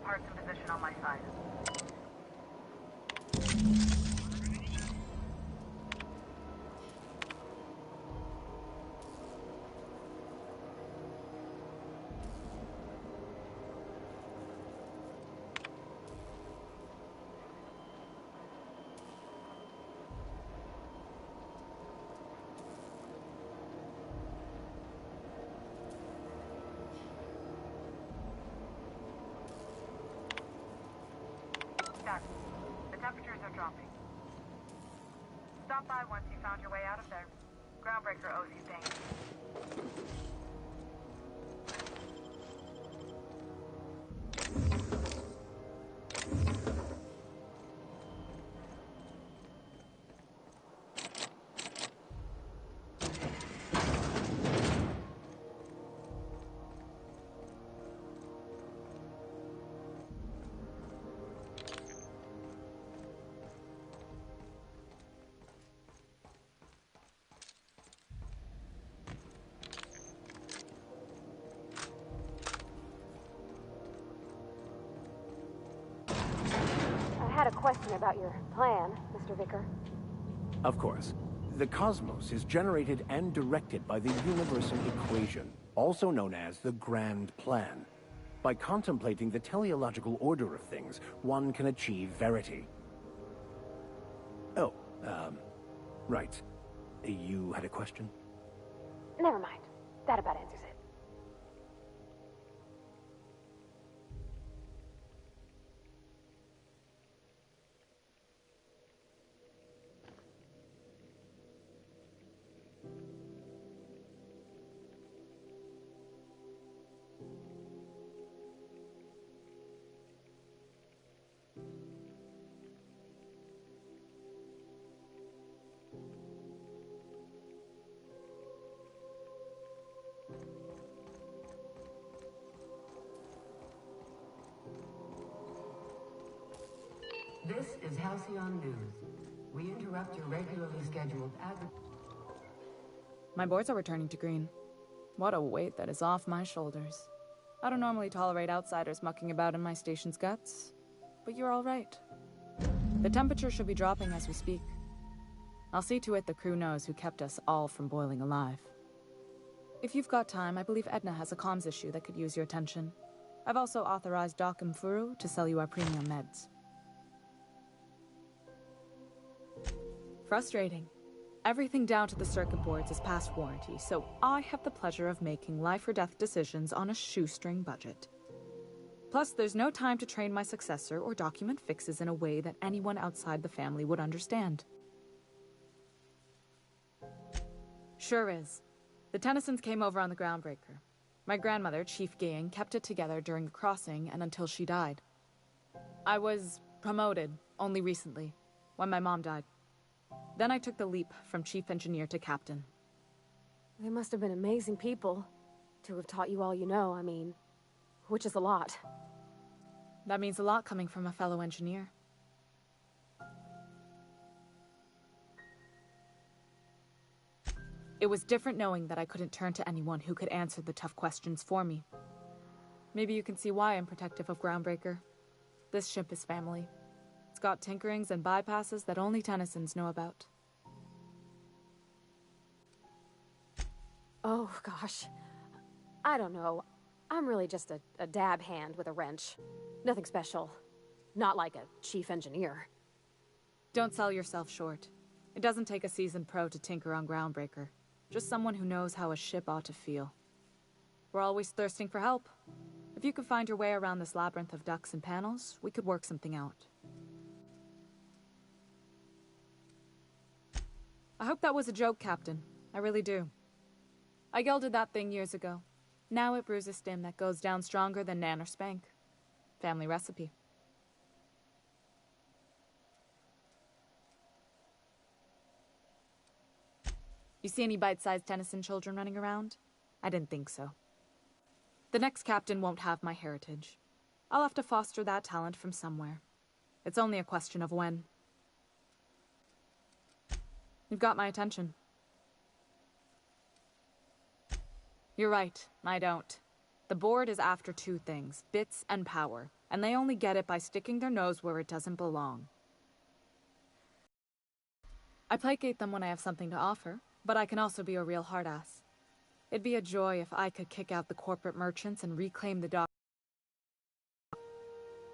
parts in position on my side. The temperatures are dropping. Stop by once you found your way out of there. Groundbreaker owes you thanks. I had a question about your plan, Mr. Vicker. Of course. The cosmos is generated and directed by the universal equation, also known as the Grand Plan. By contemplating the teleological order of things, one can achieve verity. Oh, right. You had a question? Never mind. That about answers it. This is Halcyon News. We interrupt your regularly scheduled My boards are returning to green. What a weight that is off my shoulders. I don't normally tolerate outsiders mucking about in my station's guts, but you're all right. The temperature should be dropping as we speak. I'll see to it the crew knows who kept us all from boiling alive. If you've got time, I believe Edna has a comms issue that could use your attention. I've also authorized Doc and Furu to sell you our premium meds. Frustrating. Everything down to the circuit boards is past warranty, so I have the pleasure of making life or death decisions on a shoestring budget. Plus, there's no time to train my successor or document fixes in a way that anyone outside the family would understand. Sure is. The Tennysons came over on the Groundbreaker. My grandmother, Chief Gaying, kept it together during the crossing and until she died. I was promoted only recently, when my mom died. Then I took the leap from chief engineer to captain. They must have been amazing people to have taught you all you know, I mean, which is a lot. That means a lot coming from a fellow engineer. It was different knowing that I couldn't turn to anyone who could answer the tough questions for me. Maybe you can see why I'm protective of Groundbreaker. This ship is family. It's got tinkerings and bypasses that only Tennysons know about. Oh, gosh. I don't know. I'm really just a dab hand with a wrench. Nothing special. Not like a chief engineer. Don't sell yourself short. It doesn't take a seasoned pro to tinker on Groundbreaker. Just someone who knows how a ship ought to feel. We're always thirsting for help. If you could find your way around this labyrinth of ducts and panels, we could work something out. I hope that was a joke, Captain. I really do. I gelded that thing years ago. Now it brews a stim that goes down stronger than Nan or Spank. Family recipe. You see any bite-sized Tennyson children running around? I didn't think so. The next captain won't have my heritage. I'll have to foster that talent from somewhere. It's only a question of when. You've got my attention. You're right, I don't. The board is after two things, bits and power. and they only get it by sticking their nose where it doesn't belong. I placate them when I have something to offer, but I can also be a real hard-ass. It'd be a joy if I could kick out the corporate merchants and reclaim the dock.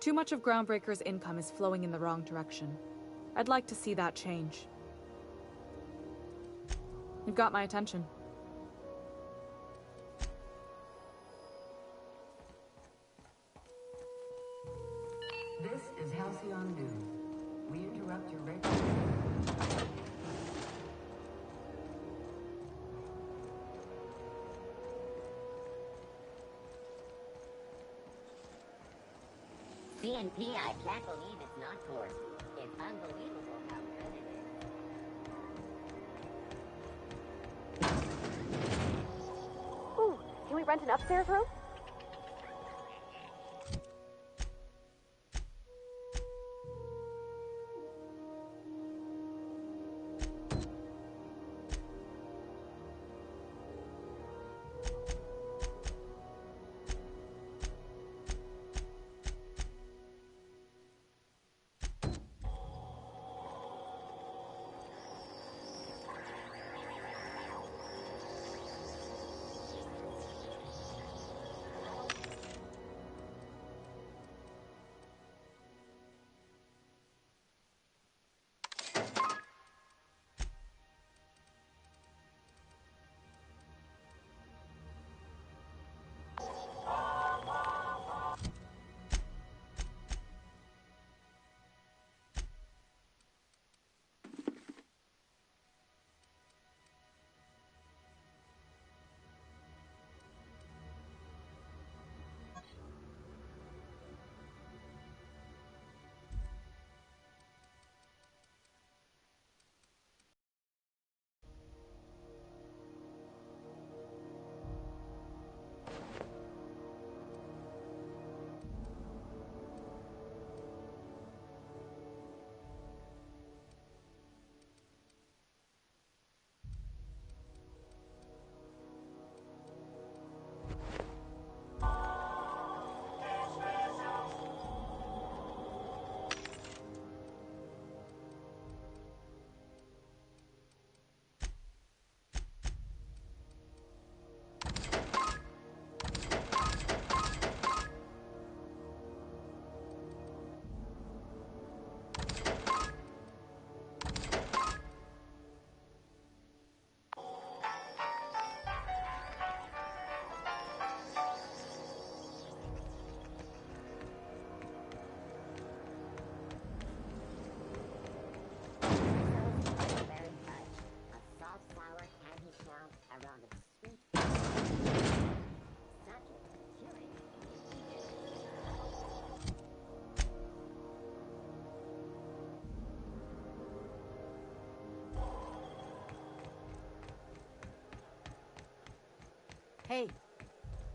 Too much of Groundbreaker's income is flowing in the wrong direction. I'd like to see that change. You've got my attention. This is Halcyon News. We interrupt your regular... CNP, I can't believe it's not Torch. It's unbelievable how good it is. Ooh, can we rent an upstairs room? Hey,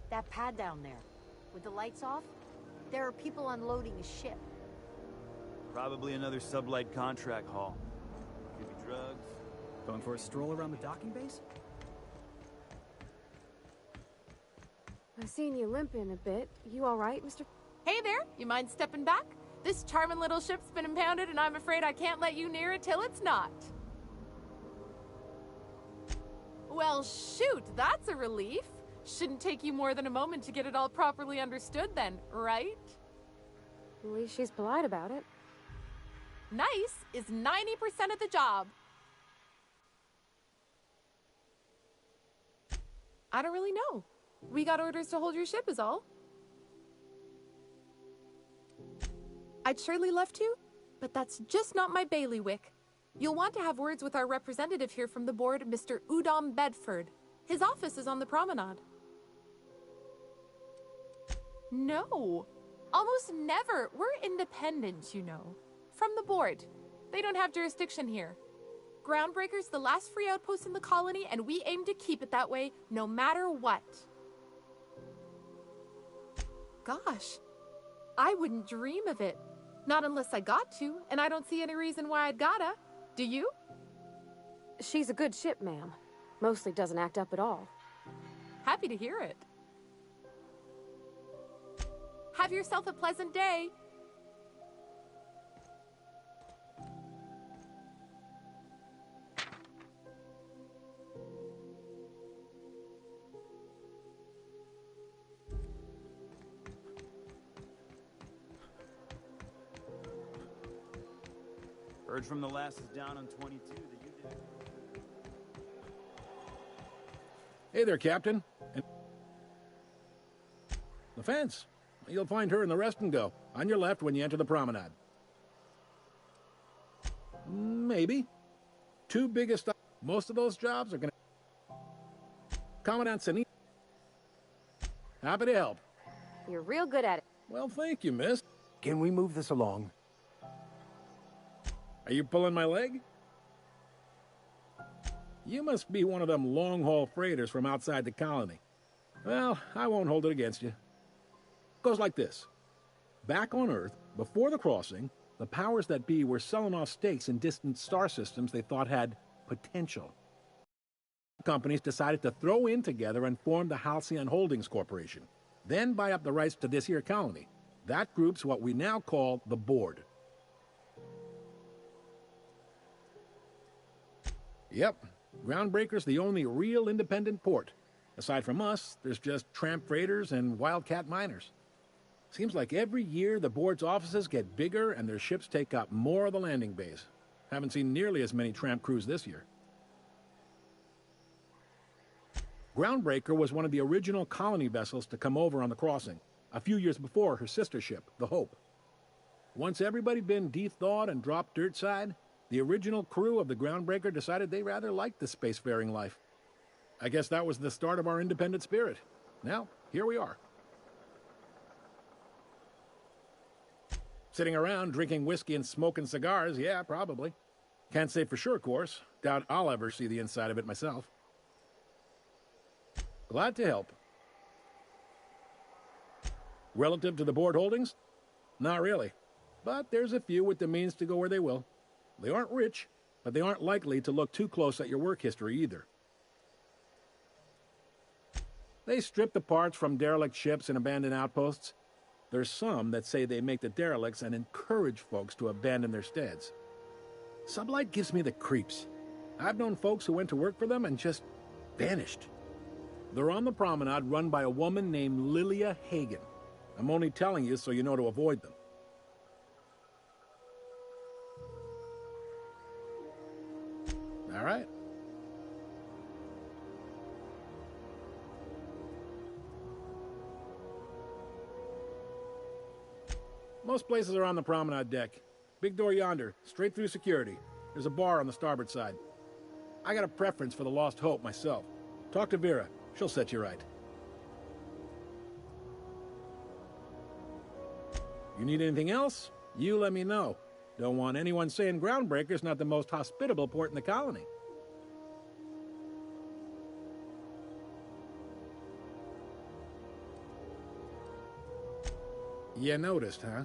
that pad down there, with the lights off, there are people unloading a ship. Probably another sublight contract haul. Could be drugs. Going for a stroll around the docking base? I've seen you limping a bit. You all right, Mr. Hey there, you mind stepping back? This charming little ship's been impounded and I'm afraid I can't let you near it till it's not. Well, shoot, that's a relief. Shouldn't take you more than a moment to get it all properly understood then, right? At least she's polite about it. Nice is 90% of the job. I don't really know. We got orders to hold your ship is all. I'd surely love to, but that's just not my bailiwick. You'll want to have words with our representative here from the board, Mr. Udom Bedford. His office is on the promenade. No, almost never. We're independent, you know. From the board. They don't have jurisdiction here. Groundbreaker's the last free outpost in the colony, and we aim to keep it that way, no matter what. Gosh, I wouldn't dream of it. Not unless I got to, and I don't see any reason why I'd gotta. Do you? She's a good ship, ma'am. Mostly doesn't act up at all. Happy to hear it. Have yourself a pleasant day. Heard from the last is down on 22 that you did. Hey there, Captain. The fence. You'll find her in the rest and go, on your left when you enter the promenade. Maybe. Two biggest... Most of those jobs are gonna... Commandant Sani. Happy to help. You're real good at it. Well, thank you, miss. Can we move this along? Are you pulling my leg? You must be one of them long-haul freighters from outside the colony. Well, I won't hold it against you. Goes like this. Back on Earth, before the crossing, the powers that be were selling off stakes in distant star systems they thought had potential. Companies decided to throw in together and form the Halcyon Holdings Corporation, then buy up the rights to this here colony. That group's what we now call the Board. Yep, Groundbreaker's the only real independent port. Aside from us, there's just tramp freighters and wildcat miners. Seems like every year the Board's offices get bigger and their ships take up more of the landing bays. Haven't seen nearly as many tramp crews this year. Groundbreaker was one of the original colony vessels to come over on the crossing, a few years before her sister ship, the Hope. Once everybody been de-thawed and dropped dirt side, the original crew of the Groundbreaker decided they rather liked the spacefaring life. I guess that was the start of our independent spirit. Now, here we are. Sitting around drinking whiskey and smoking cigars, yeah, probably. Can't say for sure, of course. Doubt I'll ever see the inside of it myself. Glad to help. Relative to the Board holdings? Not really. But there's a few with the means to go where they will. They aren't rich, but they aren't likely to look too close at your work history either. They strip the parts from derelict ships and abandoned outposts. There's some that say they make the derelicts and encourage folks to abandon their steads. Sublight gives me the creeps. I've known folks who went to work for them and just vanished. They're on the promenade run by a woman named Lilia Hagen. I'm only telling you so you know to avoid them. All right. Most places are on the promenade deck. Big door yonder, straight through security. There's a bar on the starboard side. I got a preference for the Lost Hope myself. Talk to Vera. She'll set you right. You need anything else? You let me know. Don't want anyone saying Groundbreaker's not the most hospitable port in the colony. You noticed, huh?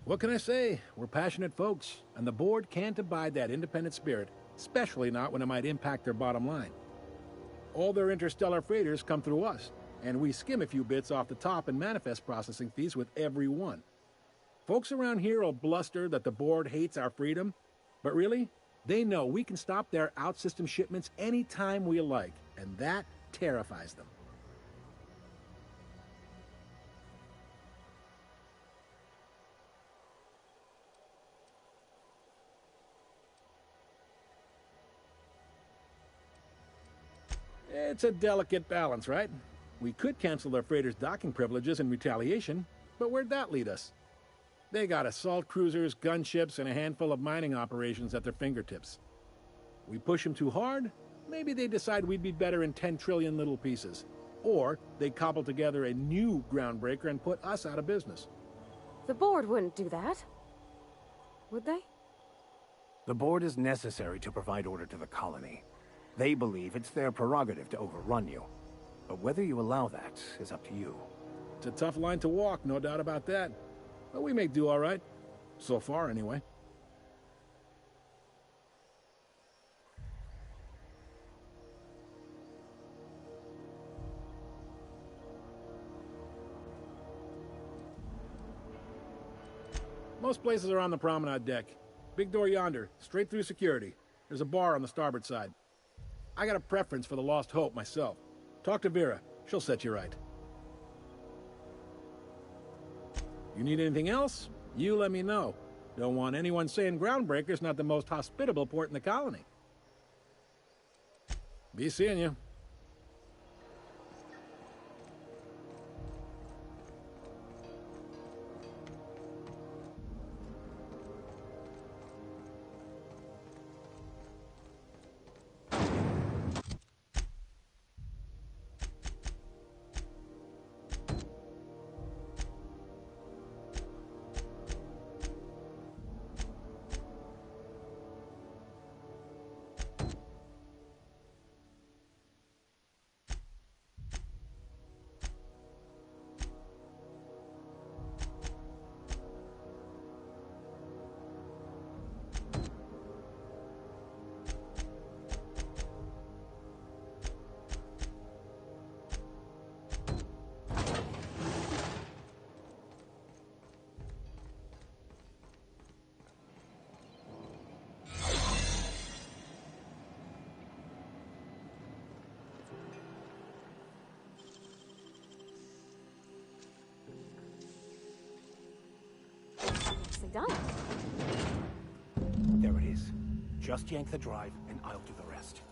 What can I say? We're passionate folks, and the Board can't abide that independent spirit, especially not when it might impact their bottom line. All their interstellar freighters come through us, and we skim a few bits off the top and manifest processing fees with every one. Folks around here will bluster that the Board hates our freedom, but really, they know we can stop their out-system shipments anytime we like, and that terrifies them. It's a delicate balance, right? We could cancel their freighters' docking privileges in retaliation, but where'd that lead us? They got assault cruisers, gunships, and a handful of mining operations at their fingertips. We push them too hard, maybe they decide we'd be better in 10 trillion little pieces. Or they cobble together a new Groundbreaker and put us out of business. The Board wouldn't do that. Would they? The Board is necessary to provide order to the colony. They believe it's their prerogative to overrun you. But whether you allow that is up to you. It's a tough line to walk, no doubt about that. But we may do all right. So far, anyway. Most places are on the promenade deck. Big door yonder, straight through security. There's a bar on the starboard side. I got a preference for the Lost Hope myself. Talk to Vera. She'll set you right. You need anything else? You let me know. Don't want anyone saying Groundbreaker's not the most hospitable port in the colony. Be seeing you. Done. There it is. Just yank the drive, and I'll do the rest.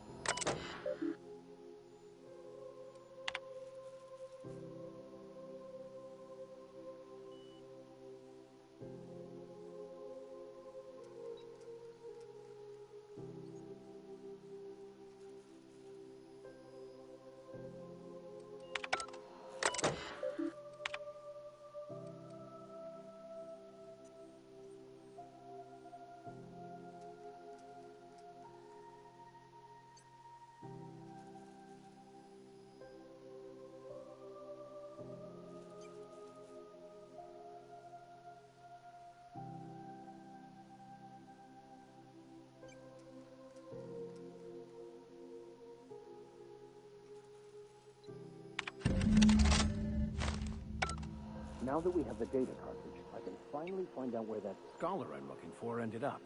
Now that we have the data cartridge, I can finally find out where that scholar I'm looking for ended up.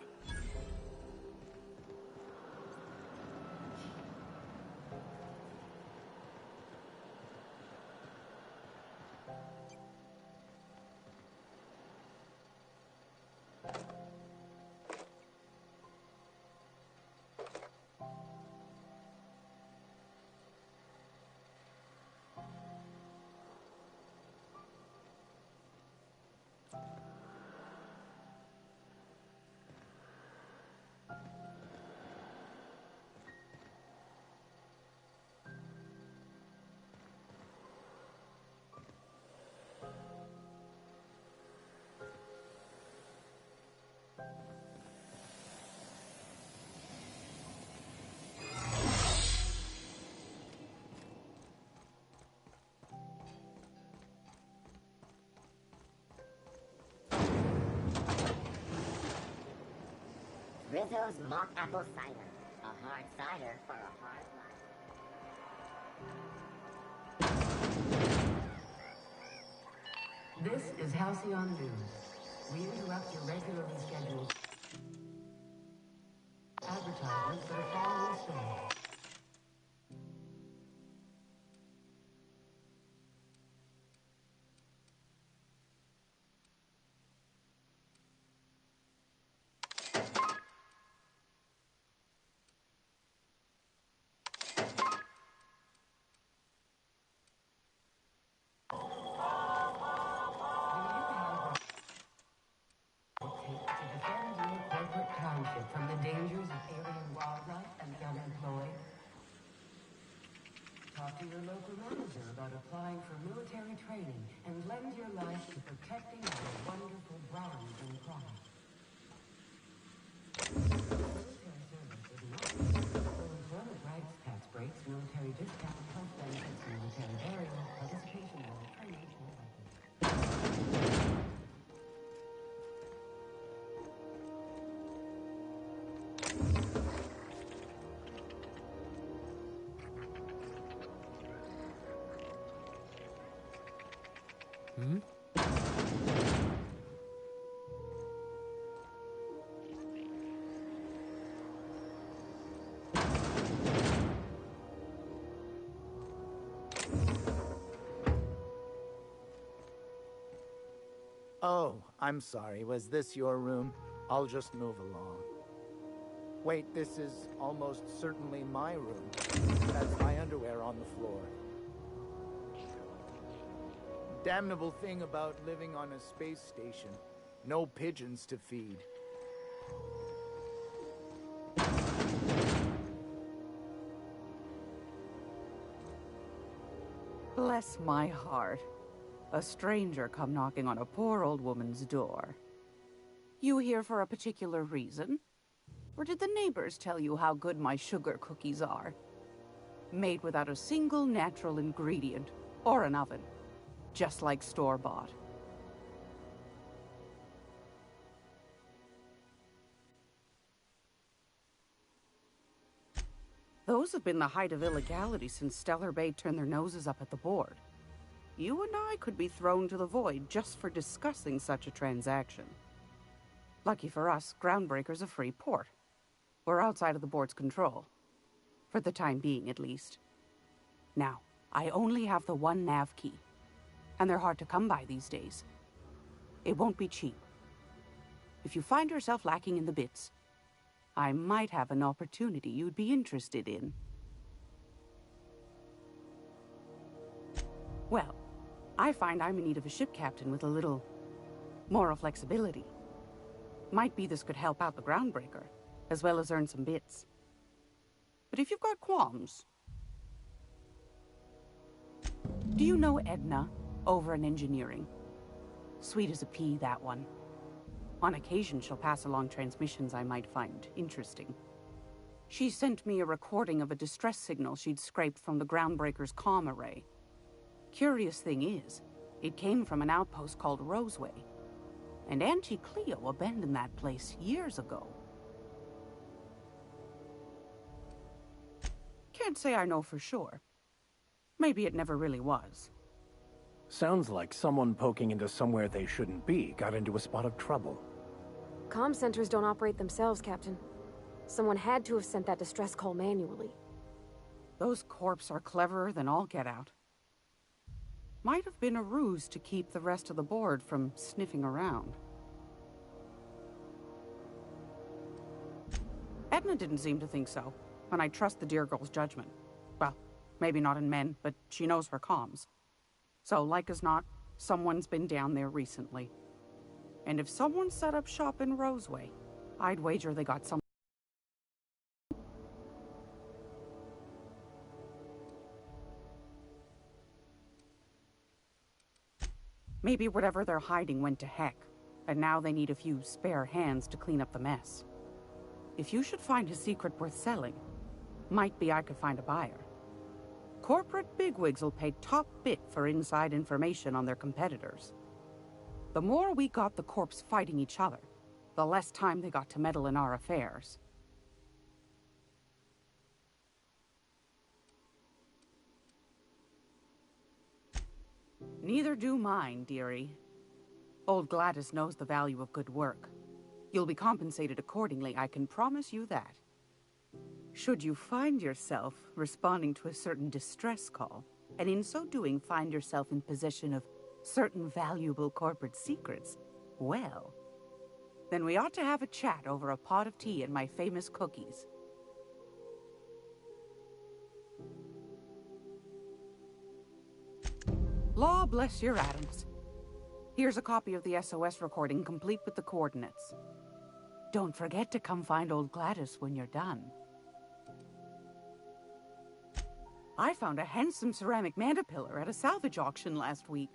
Rizzo's mock apple cider. A hard cider for a hard life. This is Halcyon News. We interrupt your regularly scheduled advertisements for the following story. From the dangers of alien wildlife and the unemployed. Talk to your local manager about applying for military training and lend your life to protecting our wonderful brands and products. Military service is not full employment rights, tax breaks, military discount, health benefits, military burial, participation in training, and Oh, I'm sorry. Was this your room? I'll just move along. Wait, this is almost certainly my room. That's my underwear on the floor. Damnable thing about living on a space station. No pigeons to feed. Bless my heart. A stranger come knocking on a poor old woman's door. You here for a particular reason? Or did the neighbors tell you how good my sugar cookies are? Made without a single natural ingredient or an oven. Just like store-bought. Those have been the height of illegality since Stellar Bay turned their noses up at the board. You and I could be thrown to the void just for discussing such a transaction. Lucky for us, Groundbreaker's a free port. We're outside of the board's control. For the time being, at least. Now, I only have the one nav key. And they're hard to come by these days. It won't be cheap. If you find yourself lacking in the bits, I might have an opportunity you'd be interested in. Well, I find I'm in need of a ship captain with a little moral flexibility. Might be this could help out the Groundbreaker, as well as earn some bits. But if you've got qualms... Do you know Edna, over in engineering? Sweet as a pea, that one. On occasion, she'll pass along transmissions I might find interesting. She sent me a recording of a distress signal she'd scraped from the Groundbreaker's comm array. Curious thing is, it came from an outpost called Roseway. And Auntie Cleo abandoned that place years ago. Can't say I know for sure. Maybe it never really was. Sounds like someone poking into somewhere they shouldn't be got into a spot of trouble. Comm centers don't operate themselves, Captain. Someone had to have sent that distress call manually. Those corps are cleverer than all get out. Might have been a ruse to keep the rest of the board from sniffing around. Edna didn't seem to think so, and I trust the dear girl's judgment. Well, maybe not in men, but she knows her comms. So, like as not, someone's been down there recently. And if someone set up shop in Roseway, I'd wager they got some... Maybe whatever they're hiding went to heck, and now they need a few spare hands to clean up the mess. If you should find a secret worth selling, might be I could find a buyer. Corporate bigwigs will pay top bit for inside information on their competitors. The more we got the corps fighting each other, the less time they got to meddle in our affairs. Neither do mine, dearie. Old Gladys knows the value of good work. You'll be compensated accordingly, I can promise you that. Should you find yourself responding to a certain distress call, and in so doing find yourself in possession of certain valuable corporate secrets, well, then we ought to have a chat over a pot of tea and my famous cookies. Law bless your atoms. Here's a copy of the SOS recording, complete with the coordinates. Don't forget to come find old Gladys when you're done. I found a handsome ceramic mandapillar at a salvage auction last week.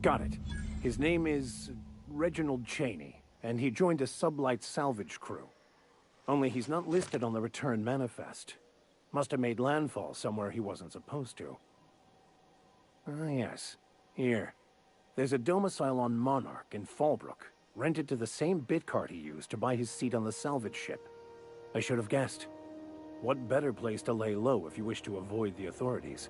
Got it. His name is Reginald Cheney, and he joined a sublight salvage crew. Only he's not listed on the return manifest. Must have made landfall somewhere he wasn't supposed to. Ah, yes. Here. There's a domicile on Monarch in Fallbrook, rented to the same bit card he used to buy his seat on the salvage ship. I should have guessed. What better place to lay low if you wish to avoid the authorities?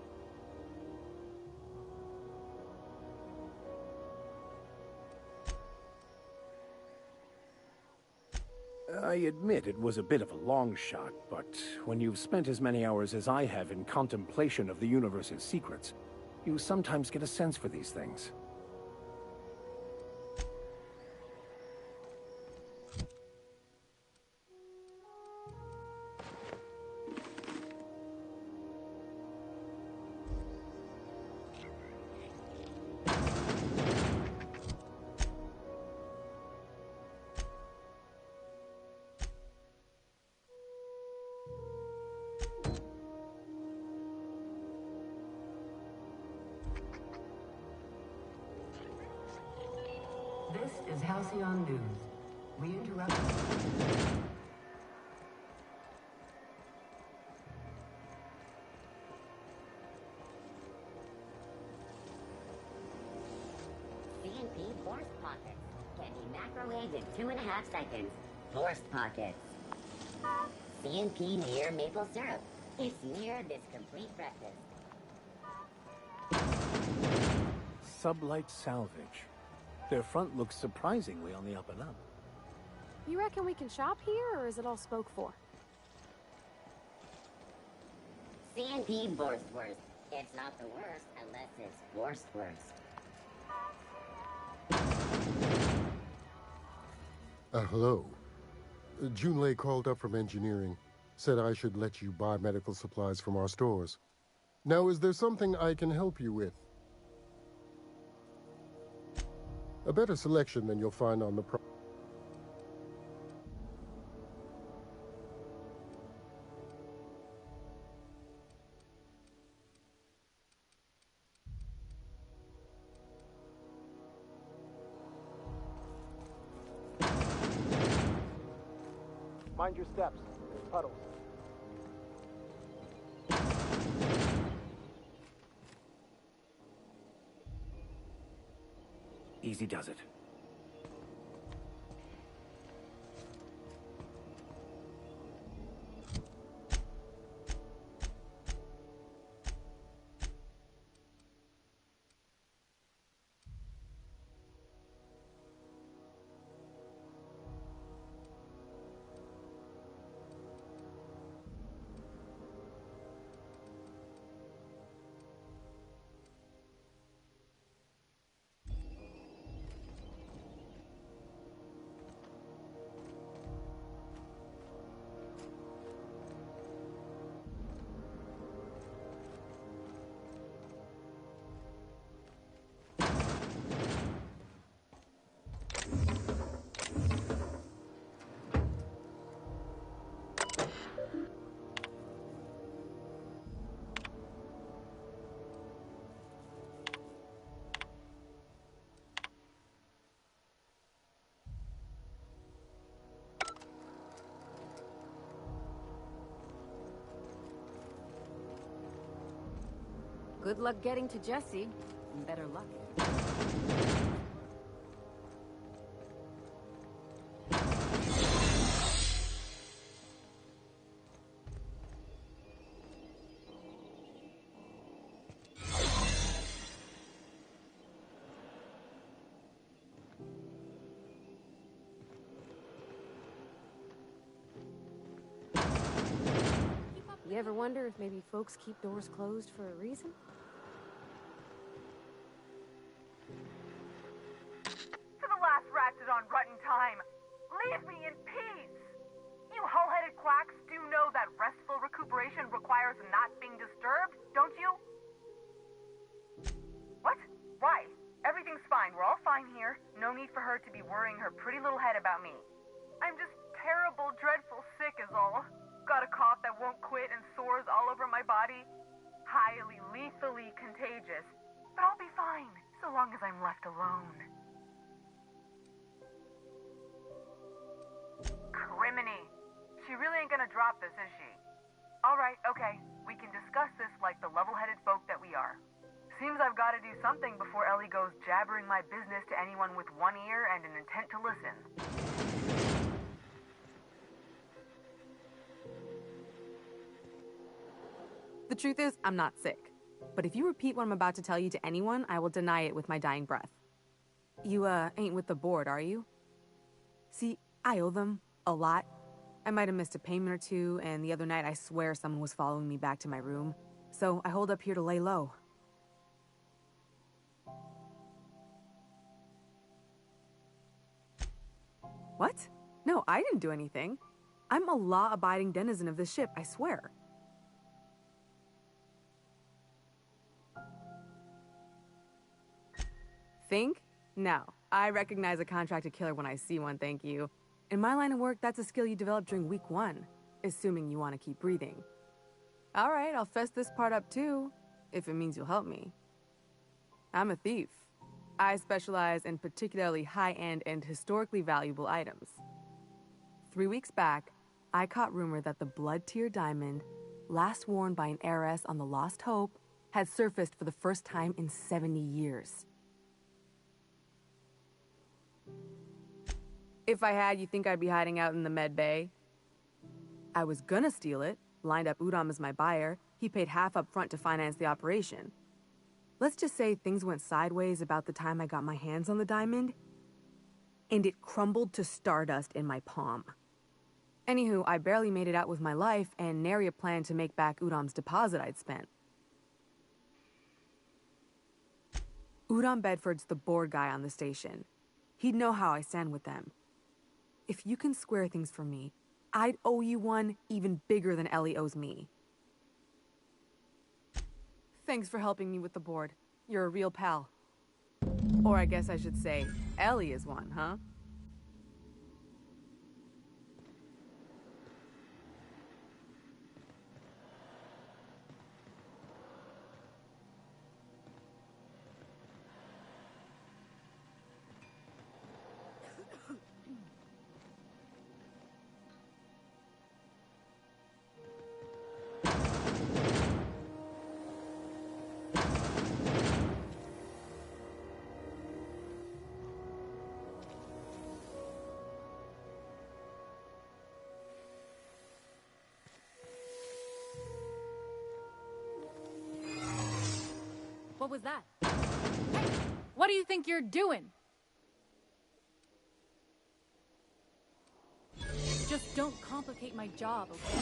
I admit it was a bit of a long shot, but when you've spent as many hours as I have in contemplation of the universe's secrets, you sometimes get a sense for these things. This is Halcyon News. We interrupt. CNP forced pockets can be microwaved in 2.5 seconds. Forced pockets. CNP near maple syrup. It's near this complete breakfast. Sublight salvage. Their front looks surprisingly on the up and up. You reckon we can shop here, or is it all spoke for? CNP Borstwurst. It's not the worst unless it's Borstwurst. Hello. Junlei called up from engineering. Said I should let you buy medical supplies from our stores. Now, is there something I can help you with? A better selection than you'll find on the Mind your steps. There's puddles. Easy does it. Good luck getting to Jesse. Better luck. You ever wonder if maybe folks keep doors closed for a reason? For the last Ratchet on Rutton time, leave me in peace! You hull-headed quacks do know that restful recuperation requires not being disturbed, don't you? What? Why? Everything's fine. We're all fine here. No need for her to be worrying her pretty little head about me. I'm just terrible, dreadful sick is all. Got a cough that won't quit and sores all over my body. Highly, lethally contagious. But I'll be fine. so long as I'm left alone. Criminy. She really ain't gonna drop this, is she? Alright, okay. We can discuss this like the level-headed folk that we are. Seems I've got to do something before Ellie goes jabbering my business to anyone with one ear and an intent to listen. The truth is, I'm not sick. But if you repeat what I'm about to tell you to anyone, I will deny it with my dying breath. You, ain't with the board, are you? See, I owe them a lot. I might have missed a payment or two, and the other night I swear someone was following me back to my room. So I hold up here to lay low. What? No, I didn't do anything. I'm a law-abiding denizen of this ship, I swear. Think? No. I recognize a contracted killer when I see one, thank you. In my line of work, that's a skill you develop during week 1, assuming you want to keep breathing. Alright, I'll fess this part up too, if it means you'll help me. I'm a thief. I specialize in particularly high-end and historically valuable items. 3 weeks back, I caught rumor that the blood-tier diamond, last worn by an heiress on the Lost Hope, had surfaced for the first time in 70 years. If I had, you think I'd be hiding out in the med bay? I was gonna steal it, lined up Udom as my buyer. He paid half up front to finance the operation. Let's just say things went sideways about the time I got my hands on the diamond, and it crumbled to stardust in my palm. Anywho, I barely made it out with my life, and nary a plan to make back Udom's deposit I'd spent. Udom Bedford's the board guy on the station. He'd know how I stand with them. If you can square things for me, I'd owe you one even bigger than Ellie owes me. Thanks for helping me with the board. You're a real pal. Or I guess I should say, Ellie is one, huh? What was that? Hey, what do you think you're doing? Just don't complicate my job, okay?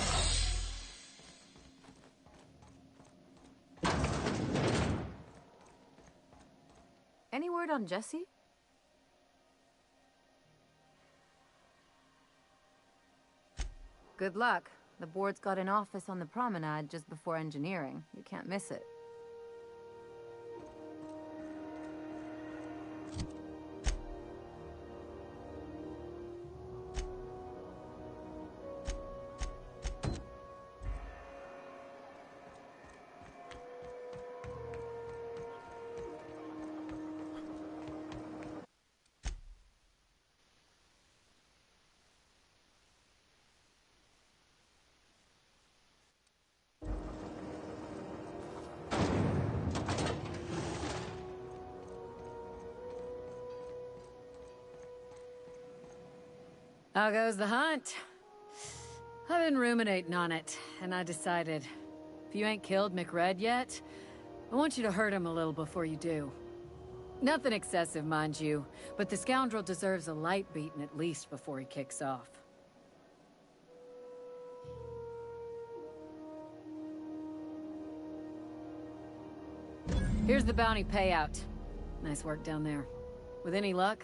Any word on Jesse? Good luck. The board's got an office on the promenade just before engineering. You can't miss it. How goes the hunt? I've been ruminating on it, and I decided, if you ain't killed McRed yet, I want you to hurt him a little before you do. Nothing excessive, mind you, but the scoundrel deserves a light beating at least before he kicks off. Here's the bounty payout. Nice work down there. With any luck,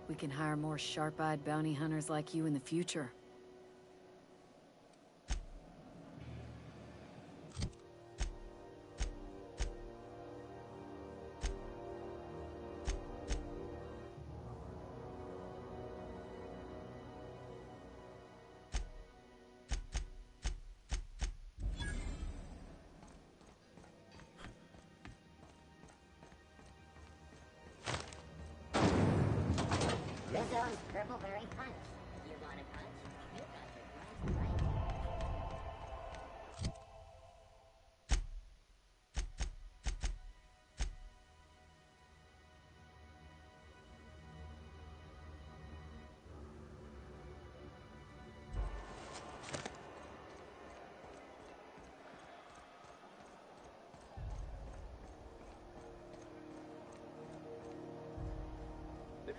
we can hire more sharp-eyed bounty hunters like you in the future. zone's purple-berry punch. You want a punch? You got your punch right.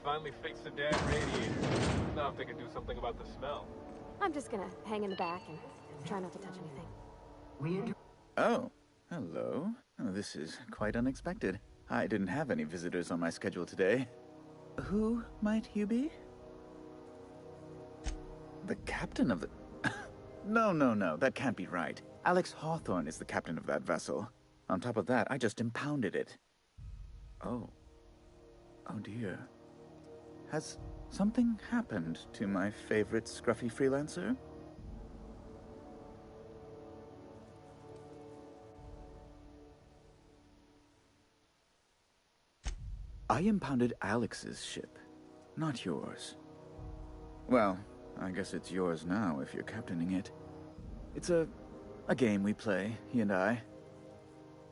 Finally fixed the damn radiator. Now if they can do something about the smell. I'm just gonna hang in the back and try not to touch anything. Oh, hello. Oh, this is quite unexpected. I didn't have any visitors on my schedule today. Who might you be? The captain of the... No, that can't be right. Alex Hawthorne is the captain of that vessel. On top of that, I just impounded it. Oh. Oh dear. Has something happened to my favorite scruffy freelancer? I impounded Alex's ship, not yours. Well, I guess it's yours now if you're captaining it. It's a game we play, he and I.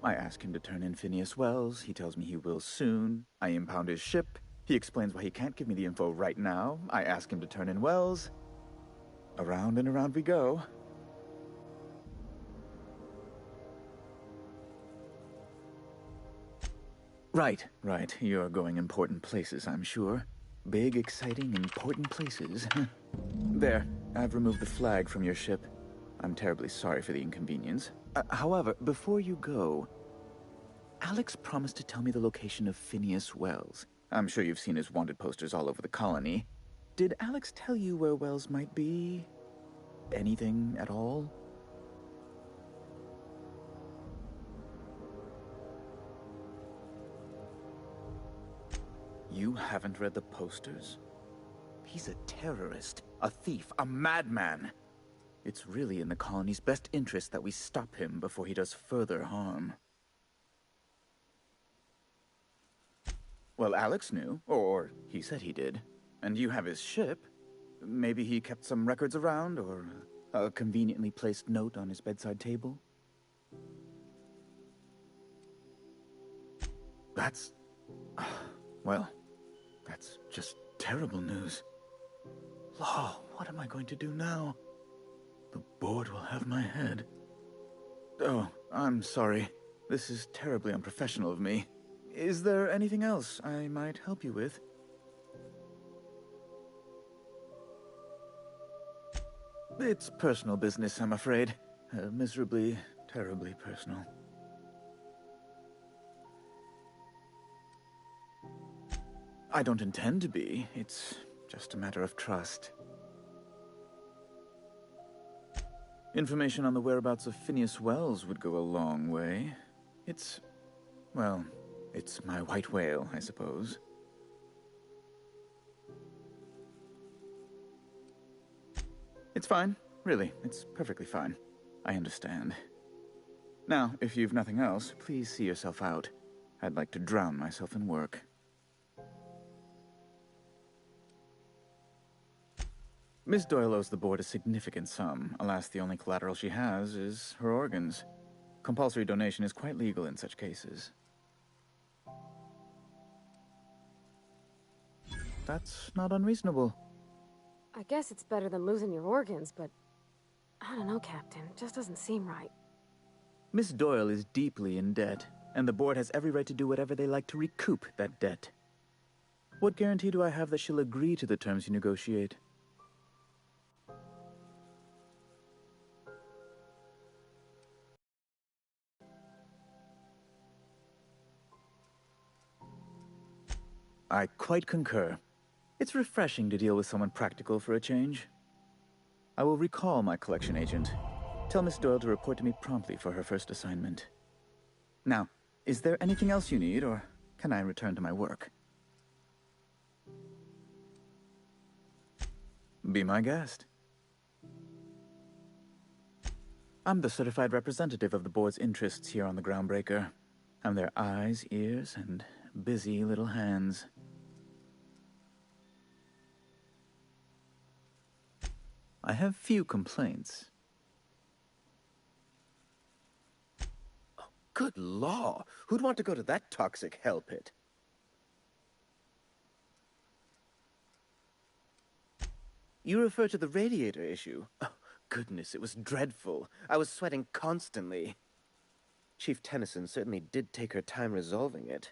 I ask him to turn in Phineas Wells, he tells me he will soon. I impound his ship. He explains why he can't give me the info right now. I ask him to turn in Wells. Around and around we go. Right. You're going important places, I'm sure. Big, exciting, important places. There, I've removed the flag from your ship. I'm terribly sorry for the inconvenience. However, before you go, Alex promised to tell me the location of Phineas Wells. I'm sure you've seen his wanted posters all over the colony. Did Alex tell you where Wells might be? Anything at all? You haven't read the posters? He's a terrorist, a thief, a madman. It's really in the colony's best interest that we stop him before he does further harm. Well, Alex knew, or he said he did. And you have his ship. Maybe he kept some records around, or a conveniently placed note on his bedside table. That's... well, that's just terrible news. Law, what am I going to do now? The board will have my head. Oh, I'm sorry. This is terribly unprofessional of me. Is there anything else I might help you with? It's personal business, I'm afraid. Miserably, terribly personal. I don't intend to be. It's just a matter of trust. Information on the whereabouts of Phineas Wells would go a long way. It's my white whale, I suppose. It's fine. Really, it's perfectly fine. I understand. Now, if you've nothing else, please see yourself out. I'd like to drown myself in work. Miss Doyle owes the board a significant sum. Alas, the only collateral she has is her organs. Compulsory donation is quite legal in such cases. That's not unreasonable. I guess it's better than losing your organs, but I don't know, Captain. It just doesn't seem right. Miss Doyle is deeply in debt, and the board has every right to do whatever they like to recoup that debt. What guarantee do I have that she'll agree to the terms you negotiate? I quite concur. It's refreshing to deal with someone practical for a change. I will recall my collection agent. Tell Miss Doyle to report to me promptly for her first assignment. Now, is there anything else you need, or can I return to my work? Be my guest. I'm the certified representative of the board's interests here on the Groundbreaker. I'm their eyes, ears, and busy little hands. I have few complaints. Good law! Who'd want to go to that toxic hell pit? You refer to the radiator issue? Oh, goodness, it was dreadful. I was sweating constantly. Chief Tennyson certainly did take her time resolving it.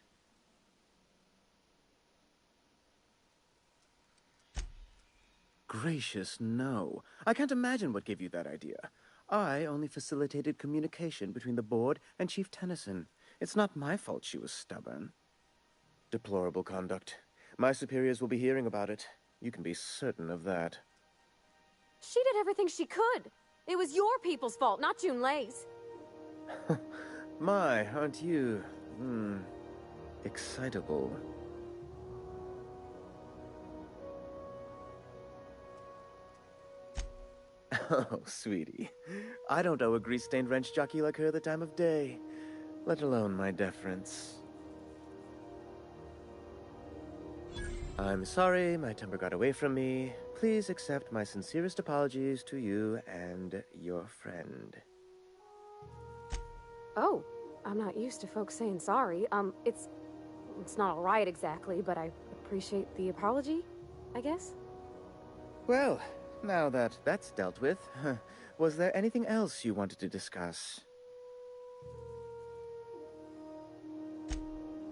Gracious, no. I can't imagine what gave you that idea. I only facilitated communication between the board and Chief Tennyson. It's not my fault she was stubborn. Deplorable conduct. My superiors will be hearing about it. You can be certain of that. She did everything she could. It was your people's fault, not Junlei's. My, aren't you, excitable. Oh, sweetie. I don't owe a grease-stained wrench jockey like her the time of day, let alone my deference. I'm sorry, my temper got away from me. Please accept my sincerest apologies to you and your friend. Oh, I'm not used to folks saying sorry. It's not all right exactly, but I appreciate the apology, I guess. Well, now that that's dealt with, was there anything else you wanted to discuss?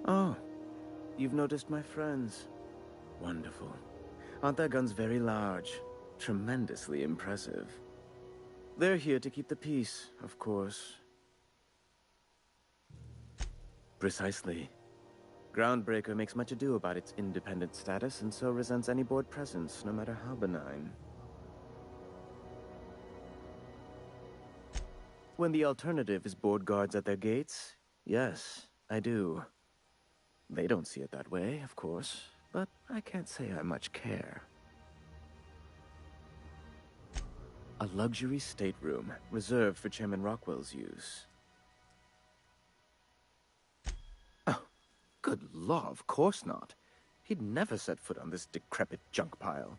Oh, you've noticed my friends. Wonderful. Aren't their guns very large? Tremendously impressive. They're here to keep the peace, of course. Precisely. Groundbreaker makes much ado about its independent status and so resents any board presence, no matter how benign. When the alternative is board guards at their gates, yes, I do. They don't see it that way, of course, but I can't say I much care. A luxury stateroom, reserved for Chairman Rockwell's use. Oh, good law, of course not. He'd never set foot on this decrepit junk pile.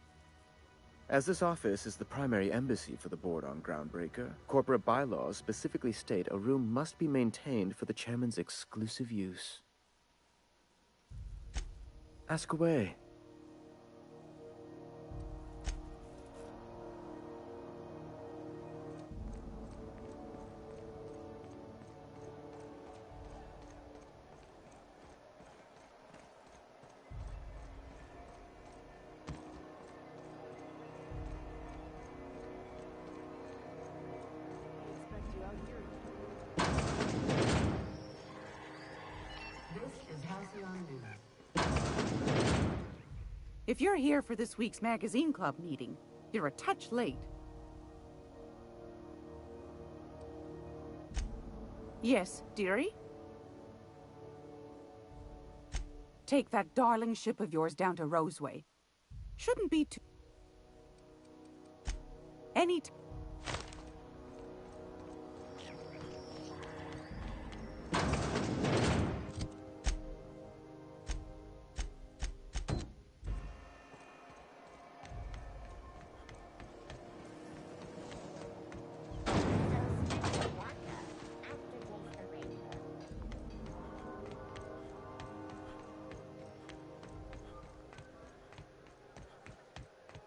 As this office is the primary embassy for the board on Groundbreaker, corporate bylaws specifically state a room must be maintained for the chairman's exclusive use. Ask away. If you're here for this week's magazine club meeting, you're a touch late. Yes, dearie? Take that darling ship of yours down to Roseway. Shouldn't be too... Any time.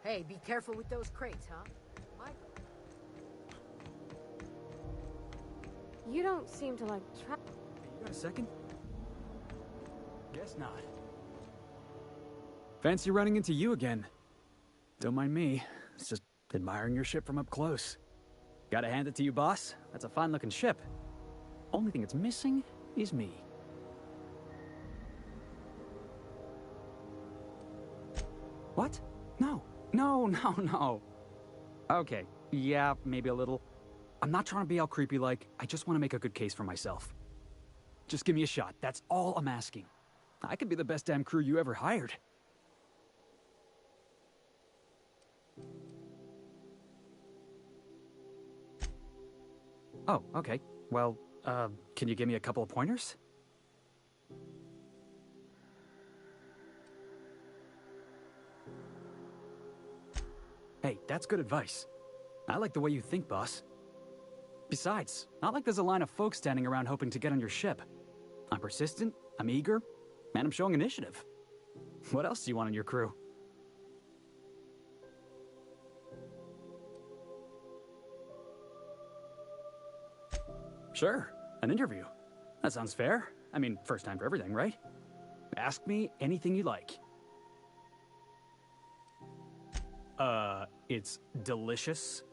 Hey, be careful with those crates, huh? You don't seem to like Hey, you got a second? Guess not. Fancy running into you again. Don't mind me. It's just admiring your ship from up close. Gotta hand it to you, boss. That's a fine-looking ship. Only thing it's missing is me. What? No. No. Okay, yeah, maybe a little. I'm not trying to be all creepy-like. I just want to make a good case for myself. Just give me a shot. That's all I'm asking. I could be the best damn crew you ever hired. Oh, okay. Well, can you give me a couple of pointers? Hey, that's good advice. I like the way you think, boss. Besides, not like there's a line of folks standing around hoping to get on your ship. I'm persistent, I'm eager, and I'm showing initiative. What else do you want in your crew? Sure, an interview. That sounds fair. I mean, first time for everything, right? Ask me anything you like. It's delicious.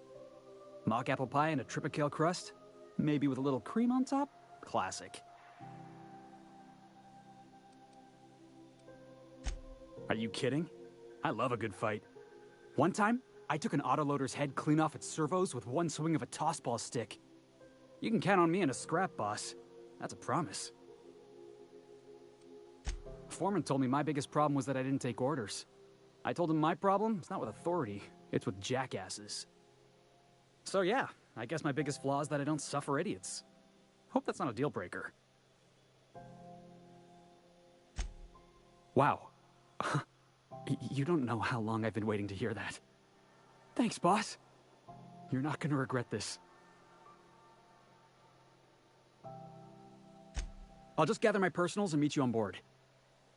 Mock apple pie and a tripicale crust? Maybe with a little cream on top? Classic. Are you kidding? I love a good fight. One time, I took an autoloader's head clean off its servos with one swing of a tossball stick. You can count on me in a scrap, boss. That's a promise. Foreman told me my biggest problem was that I didn't take orders. I told him my problem is not with authority, it's with jackasses. So yeah, I guess my biggest flaw is that I don't suffer idiots. Hope that's not a deal breaker. Wow. You don't know how long I've been waiting to hear that. Thanks, boss. You're not gonna regret this. I'll just gather my personals and meet you on board.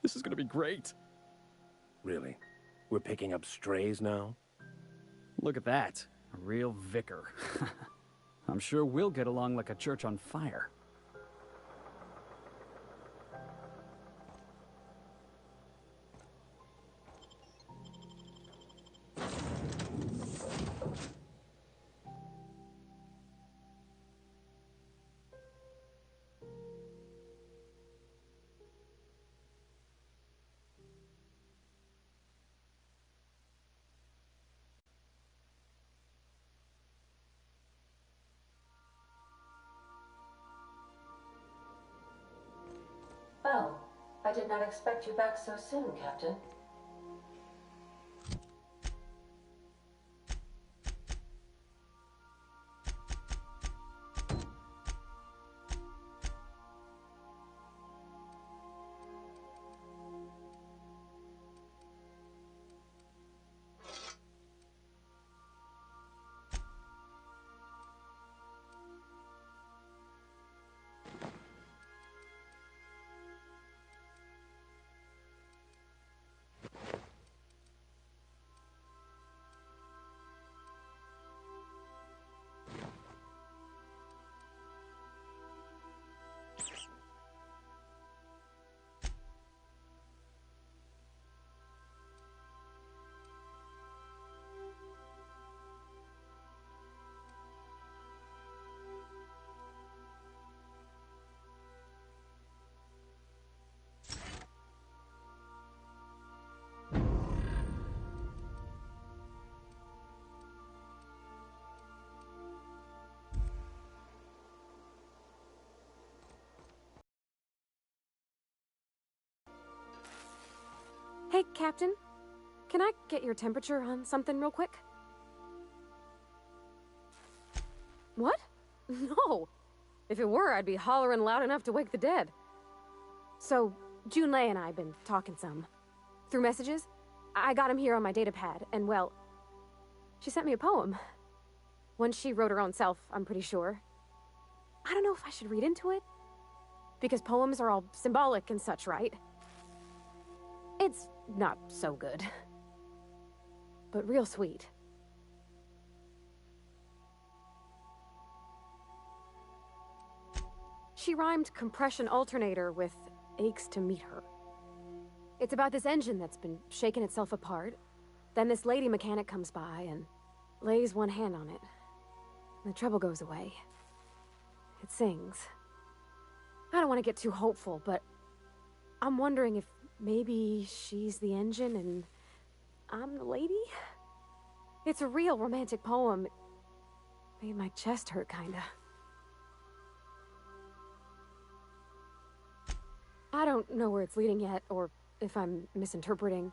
This is gonna be great. Really? We're picking up strays now? Look at that. A real vicar. I'm sure we'll get along like a church on fire. Oh, I did not expect you back so soon, Captain. Hey, Captain. Can I get your temperature on something real quick? What? No. If it were, I'd be hollering loud enough to wake the dead. So, Junlei and I have been talking some. Through messages. I got him here on my datapad, and well, she sent me a poem. One she wrote her own self, I'm pretty sure. I don't know if I should read into it. Because poems are all symbolic and such, right? It's not so good. But real sweet. She rhymed compression alternator with aches to meet her. It's about this engine that's been shaking itself apart. Then this lady mechanic comes by and lays one hand on it. And the trouble goes away. It sings. I don't want to get too hopeful, but I'm wondering if maybe she's the engine and I'm the lady? It's a real romantic poem. It made my chest hurt, kinda. I don't know where it's leading yet, or if I'm misinterpreting.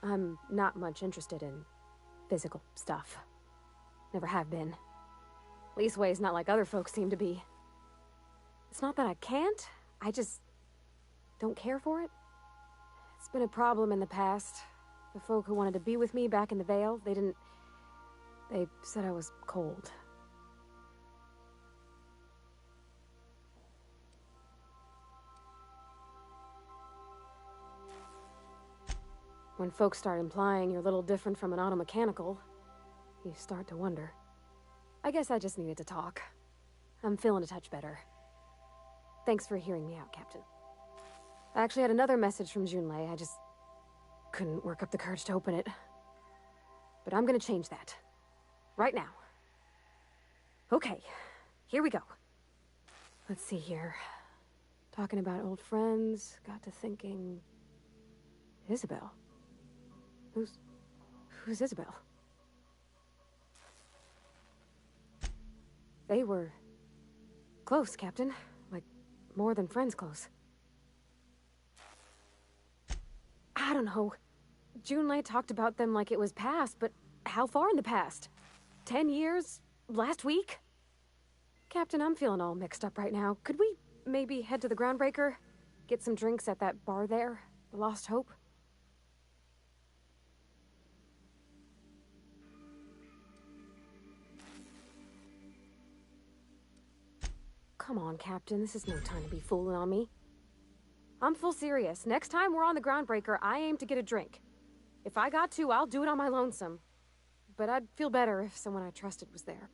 I'm not much interested in physical stuff. Never have been. Leastways, not like other folks seem to be. It's not that I can't, I just don't care for it. It's been a problem in the past. The folk who wanted to be with me back in the Vale, they They said I was cold. When folks start implying you're a little different from an automechanical, you start to wonder. I guess I just needed to talk. I'm feeling a touch better. Thanks for hearing me out, Captain. I actually had another message from Junlei. I just couldn't work up the courage to open it. But I'm gonna change that. Right now. Okay, here we go. Let's see here. Talking about old friends, got to thinking... Isabel? Who's Isabel? They were... close, Captain. Like, more than friends close. I don't know. Junlei talked about them like it was past, but how far in the past? 10 years? Last week? Captain, I'm feeling all mixed up right now. Could we maybe head to the Groundbreaker? Get some drinks at that bar there? The Lost Hope? Come on, Captain. This is no time to be fooling on me. I'm full serious. Next time we're on the Groundbreaker, I aim to get a drink. If I got to, I'll do it on my lonesome. But I'd feel better if someone I trusted was there.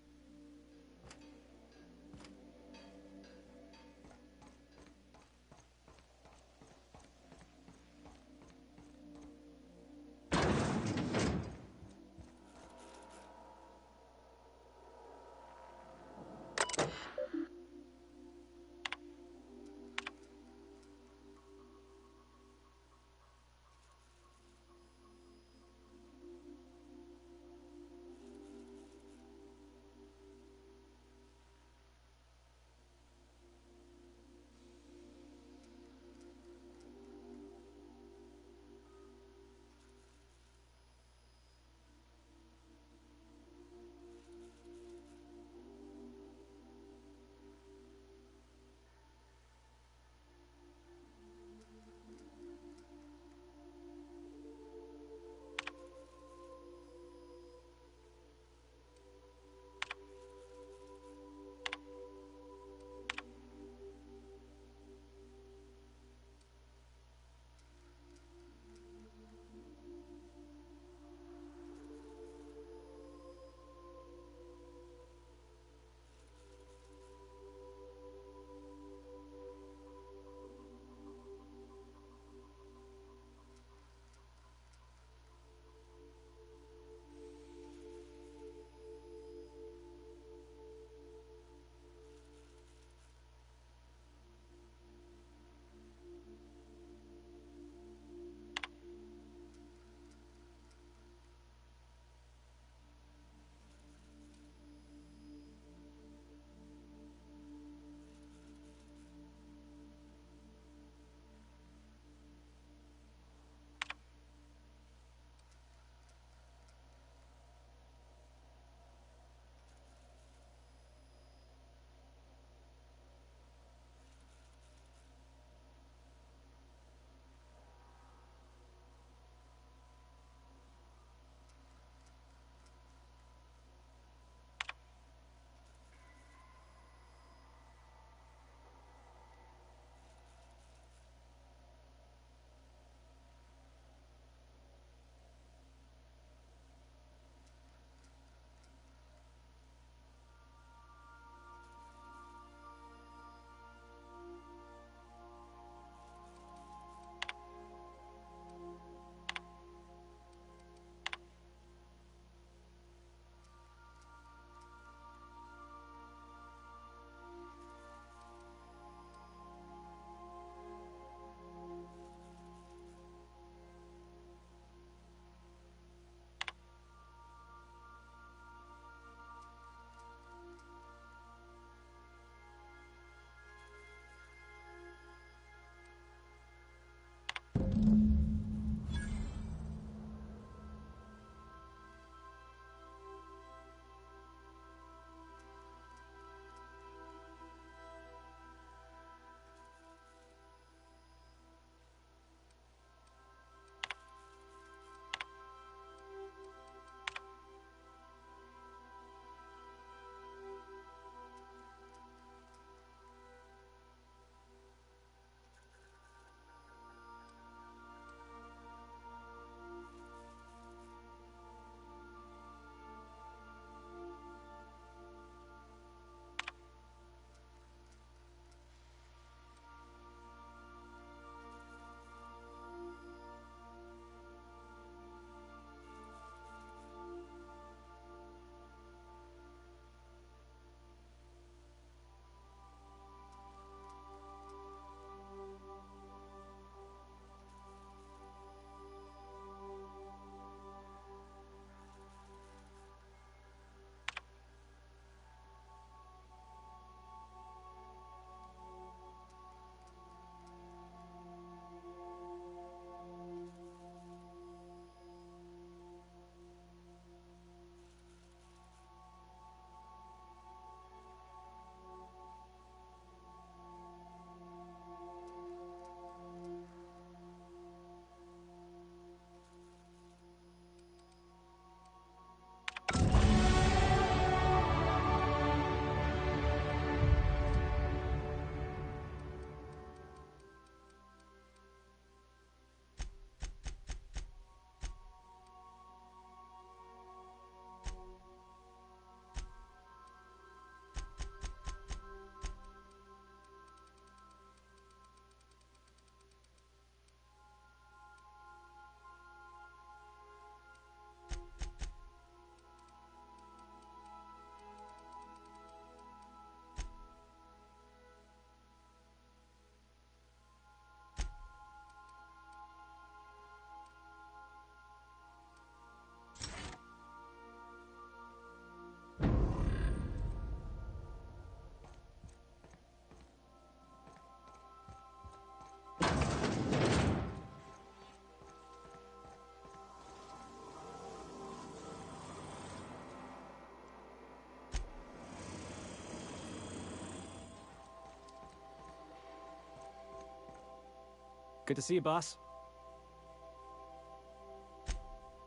Good to see you, boss.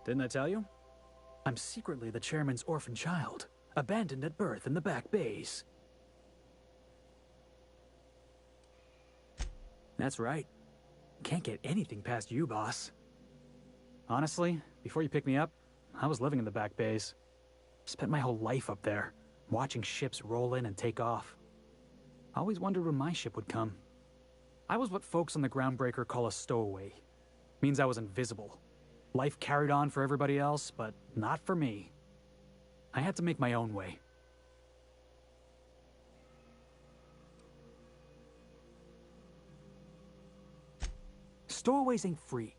Didn't I tell you? I'm secretly the chairman's orphan child, abandoned at birth in the back bays. That's right. Can't get anything past you, boss. Honestly, before you picked me up, I was living in the back bays. Spent my whole life up there, watching ships roll in and take off. I always wondered when my ship would come. I was what folks on the Groundbreaker call a stowaway. Means I was invisible. Life carried on for everybody else, but not for me. I had to make my own way. Stowaways ain't free.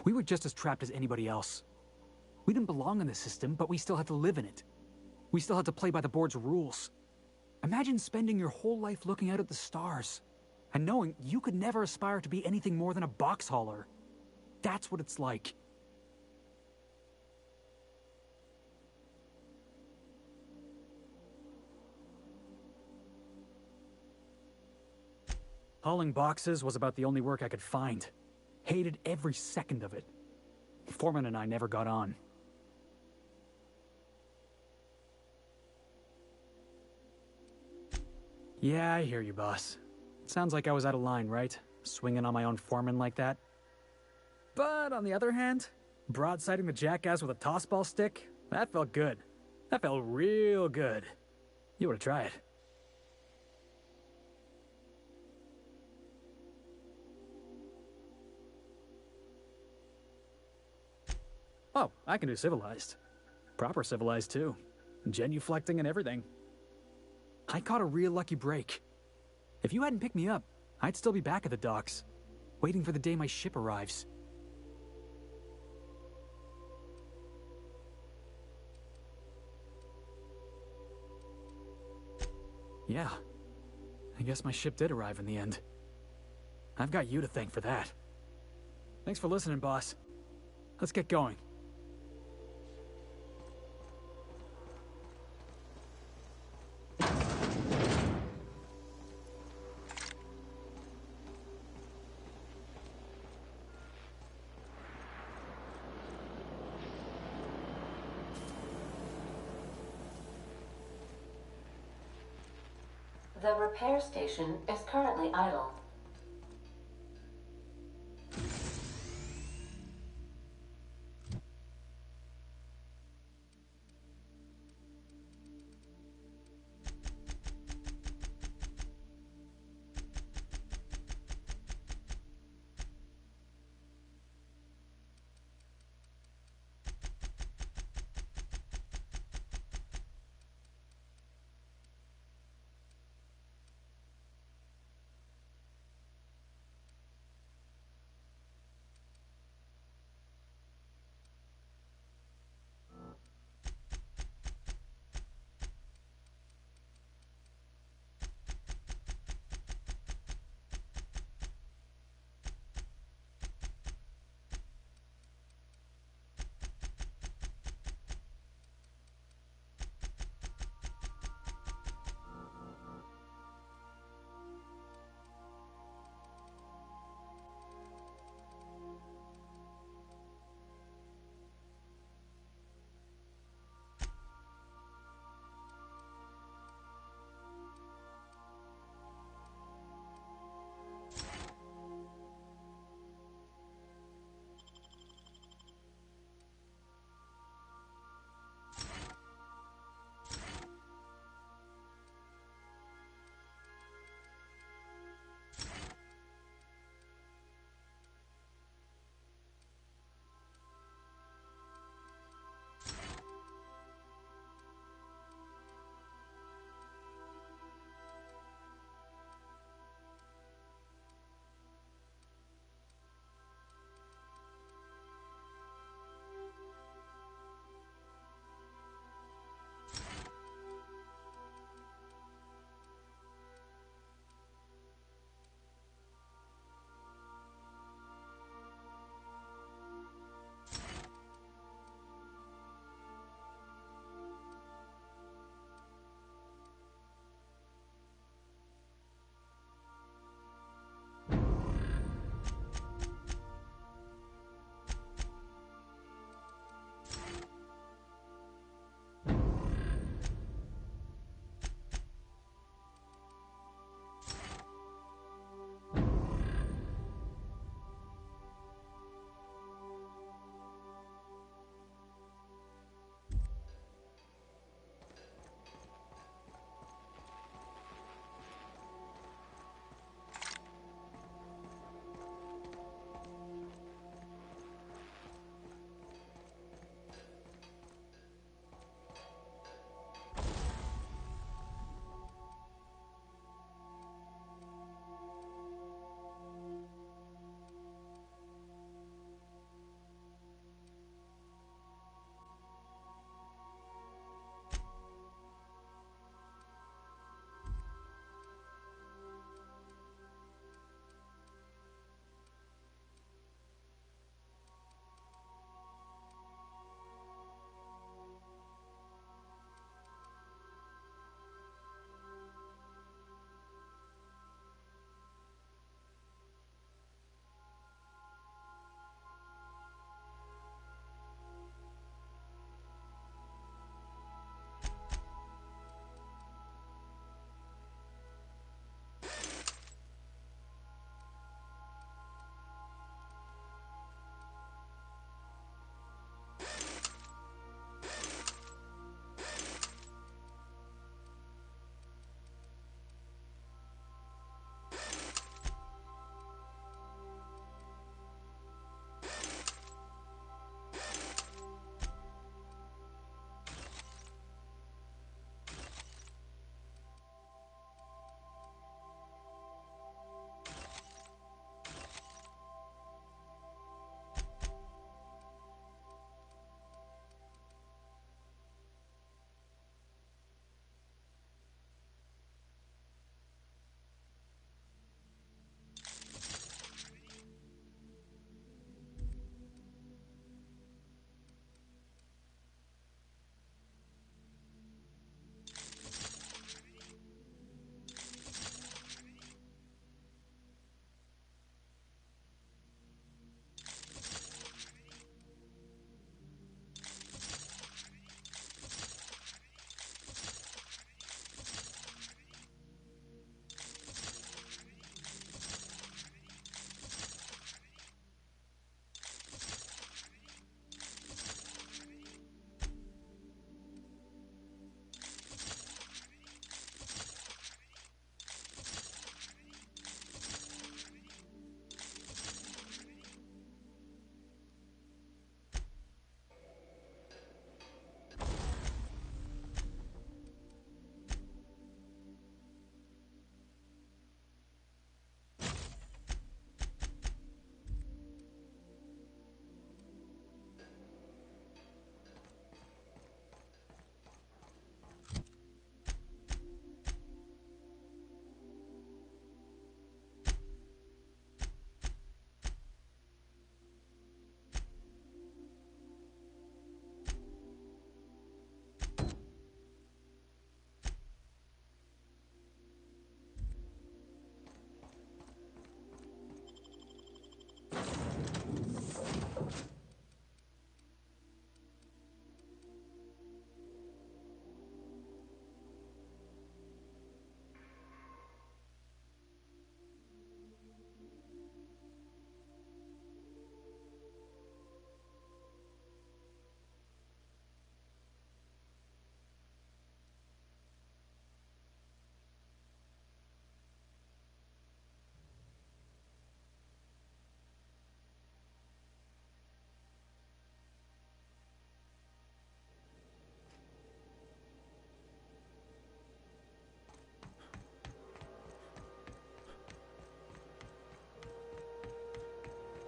We were just as trapped as anybody else. We didn't belong in the system, but we still had to live in it. We still had to play by the board's rules. Imagine spending your whole life looking out at the stars, and knowing you could never aspire to be anything more than a box hauler. That's what it's like. Hauling boxes was about the only work I could find. Hated every second of it. Foreman and I never got on. Yeah, I hear you, boss. Sounds like I was out of line, right? Swinging on my own foreman like that. But on the other hand, broadsiding the jackass with a tossball stick, that felt good. That felt real good. You ought to try it. Oh, I can do civilized. Proper civilized, too. Genuflecting and everything. I caught a real lucky break. If you hadn't picked me up, I'd still be back at the docks, waiting for the day my ship arrives. Yeah, I guess my ship did arrive in the end. I've got you to thank for that. Thanks for listening, boss. Let's get going. The repair station is currently idle.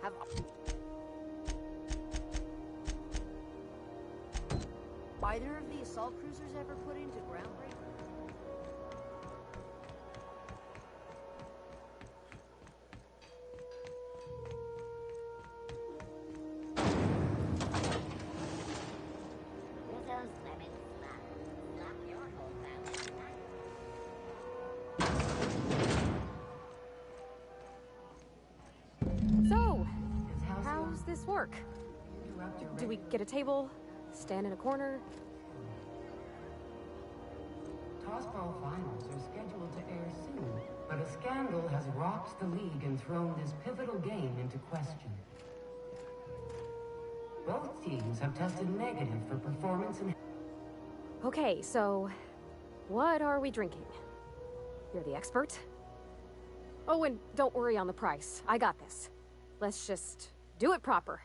Have... Either of the assault cruisers ever put into groundbreaking? Rizzo's lemon slap. Slap your whole family. So, how's this work? Do we get a table? Stand in a corner? Tossball finals are scheduled to air soon, but a scandal has rocked the league and thrown this pivotal game into question. Both teams have tested negative for performance and... Okay, so what are we drinking? You're the expert? Oh, and don't worry on the price. I got this. Let's just do it proper.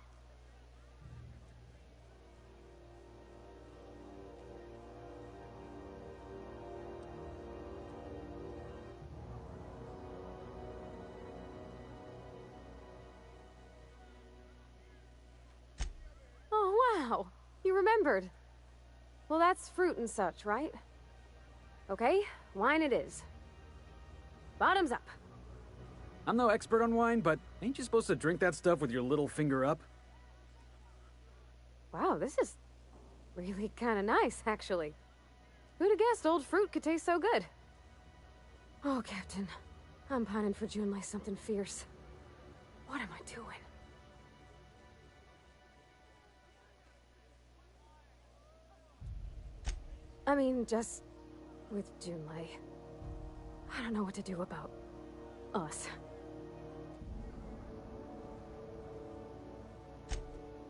Oh, wow. You remembered. Well, that's fruit and such, right? Okay, wine it is. Bottoms up. I'm no expert on wine, but ain't you supposed to drink that stuff with your little finger up? Wow, this is really kind of nice, actually. Who'd have guessed old fruit could taste so good? Oh, Captain. I'm pining for June like something fierce. What am I doing? I mean, just with Junlei. I don't know what to do about us.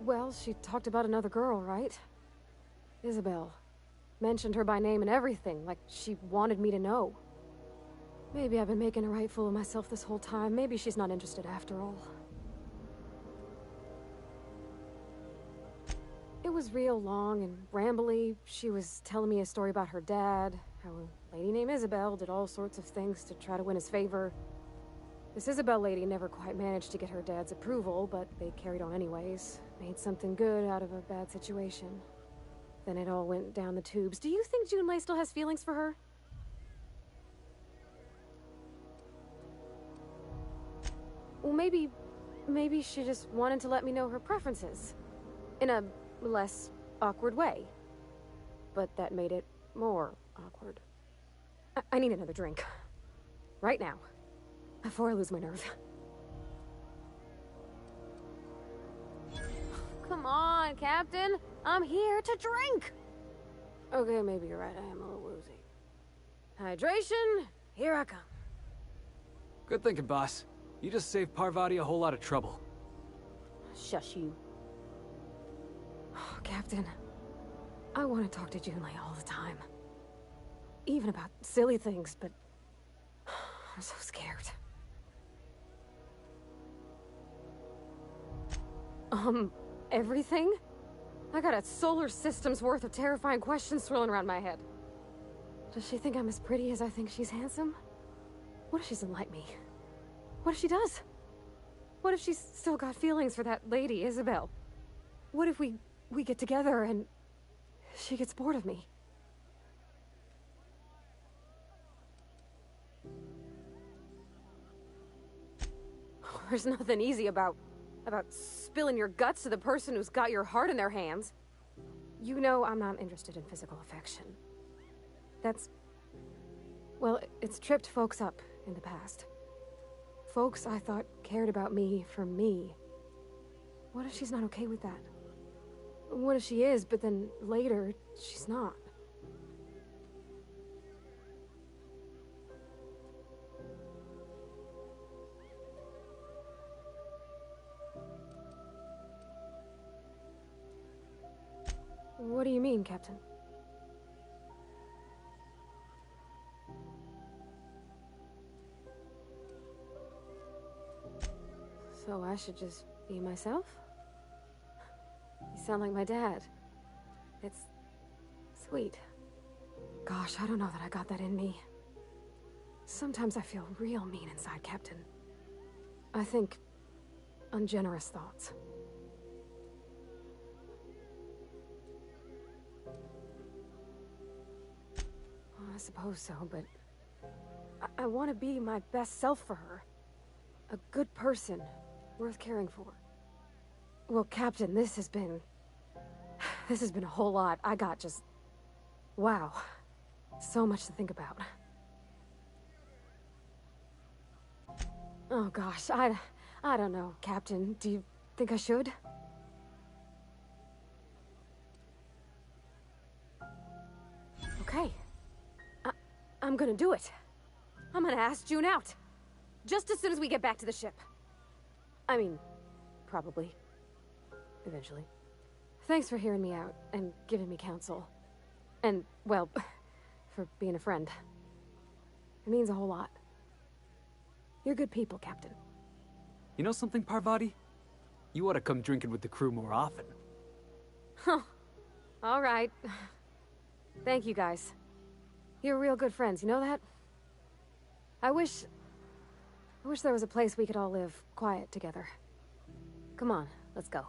Well, she talked about another girl, right? Isabel. Mentioned her by name and everything, like she wanted me to know. Maybe I've been making a right fool of myself this whole time. Maybe she's not interested after all. It was real long and rambly. She was telling me a story about her dad, how a lady named Isabel did all sorts of things to try to win his favor. This Isabel lady never quite managed to get her dad's approval, but they carried on anyways. Made something good out of a bad situation. Then it all went down the tubes. Do you think Junlei still has feelings for her? Well, maybe she just wanted to let me know her preferences. In a less awkward way. But that made it more awkward. I need another drink. Right now. Before I lose my nerve. Come on, Captain. I'm here to drink. Okay, maybe you're right. I am a little woozy. Hydration, here I come. Good thinking, boss. You just saved Parvati a whole lot of trouble. Shush you. Oh, Captain, I want to talk to Junlei all the time. Even about silly things, but I'm so scared. Everything? I got a solar system's worth of terrifying questions swirling around my head. Does she think I'm as pretty as I think she's handsome? What if she doesn't like me? What if she does? What if she's still got feelings for that lady, Isabel? What if we get together and she gets bored of me? There's nothing easy about spilling your guts to the person who's got your heart in their hands. You know I'm not interested in physical affection. Well, it's tripped folks up in the past. Folks I thought cared about me for me. What if she's not okay with that? What if she is, but then later, she's not? What do you mean, Captain? So I should just be myself? You sound like my dad. It's sweet. Gosh, I don't know that I got that in me. Sometimes I feel real mean inside, Captain. I think ungenerous thoughts. Well, I suppose so, but I want to be my best self for her. A good person, worth caring for. Well, Captain, this has been a whole lot. I got just... wow. So much to think about. Oh gosh, I don't know, Captain. Do you think I should? Okay. I'm gonna do it. I'm gonna ask June out. Just as soon as we get back to the ship. I mean, probably. Eventually. Thanks for hearing me out and giving me counsel. And, well, for being a friend. It means a whole lot. You're good people, Captain. You know something, Parvati? You ought to come drinking with the crew more often. Huh. All right. Thank you, guys. You're real good friends, you know that? I wish there was a place we could all live quiet together. Come on, let's go.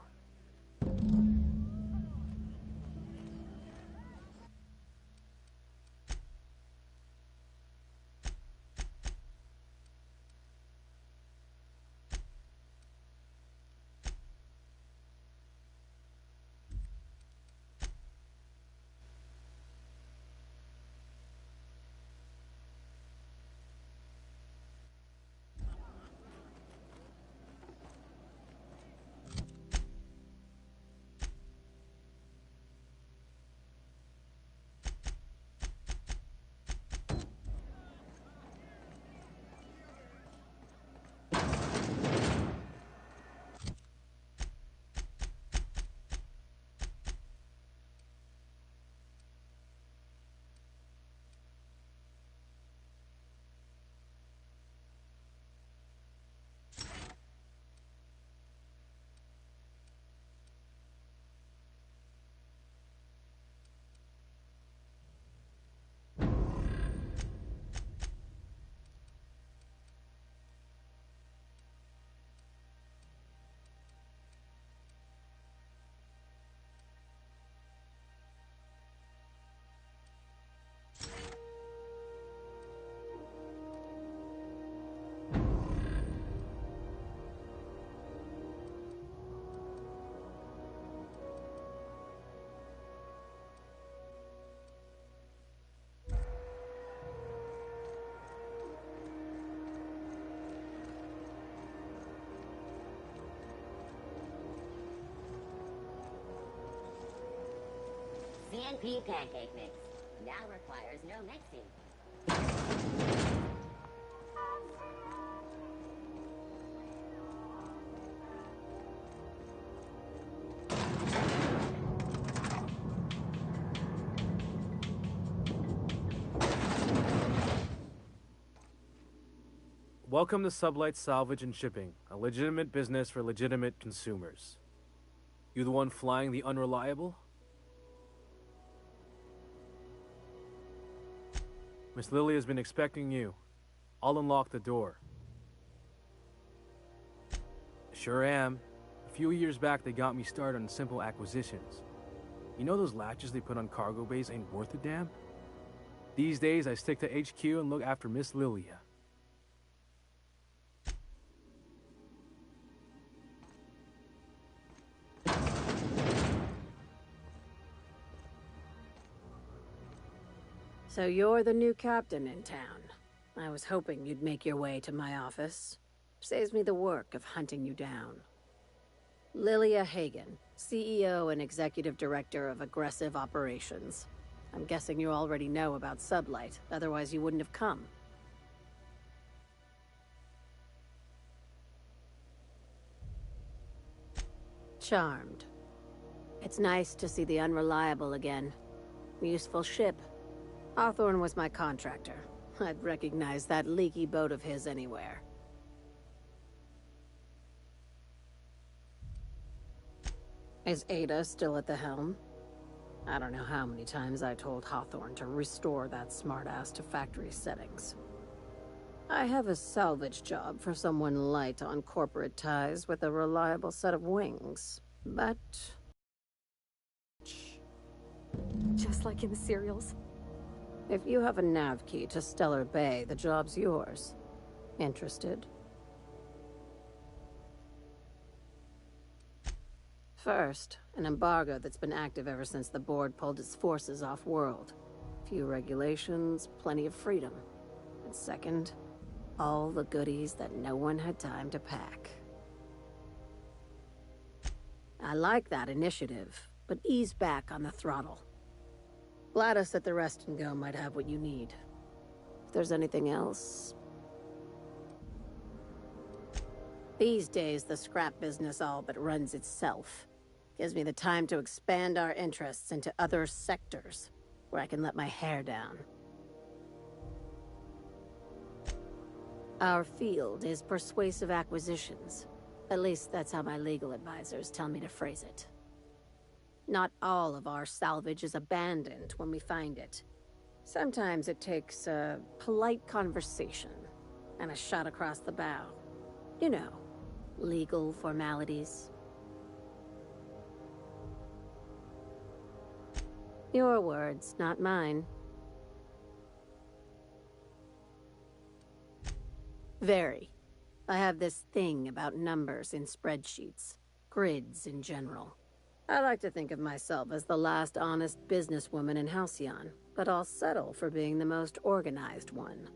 CNP pancake mix. Now requires no mixing. Welcome to Sublight Salvage and Shipping, a legitimate business for legitimate consumers. You the one flying the unreliable? Miss Lily has been expecting you. I'll unlock the door. Sure am. A few years back, they got me started on simple acquisitions. You know those latches they put on cargo bays ain't worth a damn? These days, I stick to HQ and look after Miss Lilia. So you're the new captain in town. I was hoping you'd make your way to my office. Saves me the work of hunting you down. Lilia Hagen, CEO and Executive Director of Aggressive Operations. I'm guessing you already know about Sublight, otherwise you wouldn't have come. Charmed. It's nice to see the Unreliable again. Useful ship. Hawthorne was my contractor. I'd recognize that leaky boat of his anywhere. Is Ada still at the helm? I don't know how many times I told Hawthorne to restore that smartass to factory settings. I have a salvage job for someone light on corporate ties with a reliable set of wings, but... Just like in the serials. If you have a nav key to Stellar Bay, the job's yours. Interested? First, an embargo that's been active ever since the board pulled its forces off-world. Few regulations, plenty of freedom. And second, all the goodies that no one had time to pack. I like that initiative, but ease back on the throttle. Gladys at the Rest and Go might have what you need. If there's anything else... These days, the scrap business all but runs itself. Gives me the time to expand our interests into other sectors, where I can let my hair down. Our field is persuasive acquisitions. At least that's how my legal advisors tell me to phrase it. Not all of our salvage is abandoned when we find it. Sometimes it takes a polite conversation and a shot across the bow. You know, legal formalities. Your words, not mine. Very. I have this thing about numbers in spreadsheets, grids in general. I like to think of myself as the last honest businesswoman in Halcyon, but I'll settle for being the most organized one.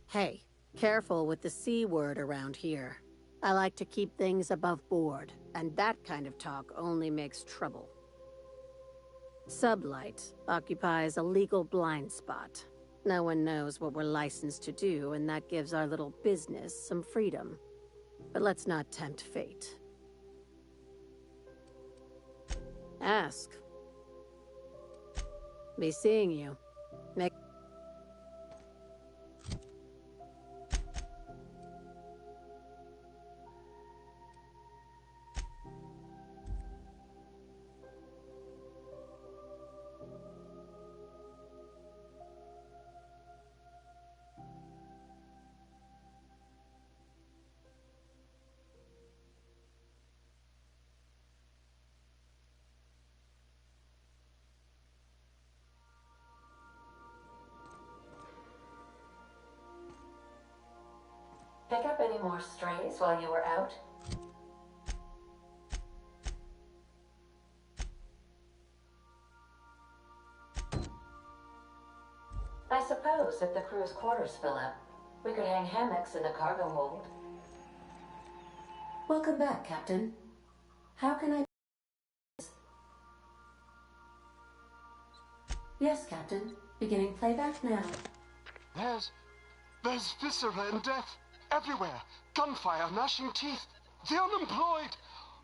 Hey, careful with the C word around here. I like to keep things above board, and that kind of talk only makes trouble. Sublight occupies a legal blind spot. No one knows what we're licensed to do, and that gives our little business some freedom. But let's not tempt fate. Ask. Be seeing you. Make Pick up any more strays while you were out? I suppose if the crew's quarters fill up, we could hang hammocks in the cargo hold. Welcome back, Captain. How can I... Yes, Captain. Beginning playback now. There's viscera and death. Everywhere. Gunfire, gnashing teeth. The unemployed.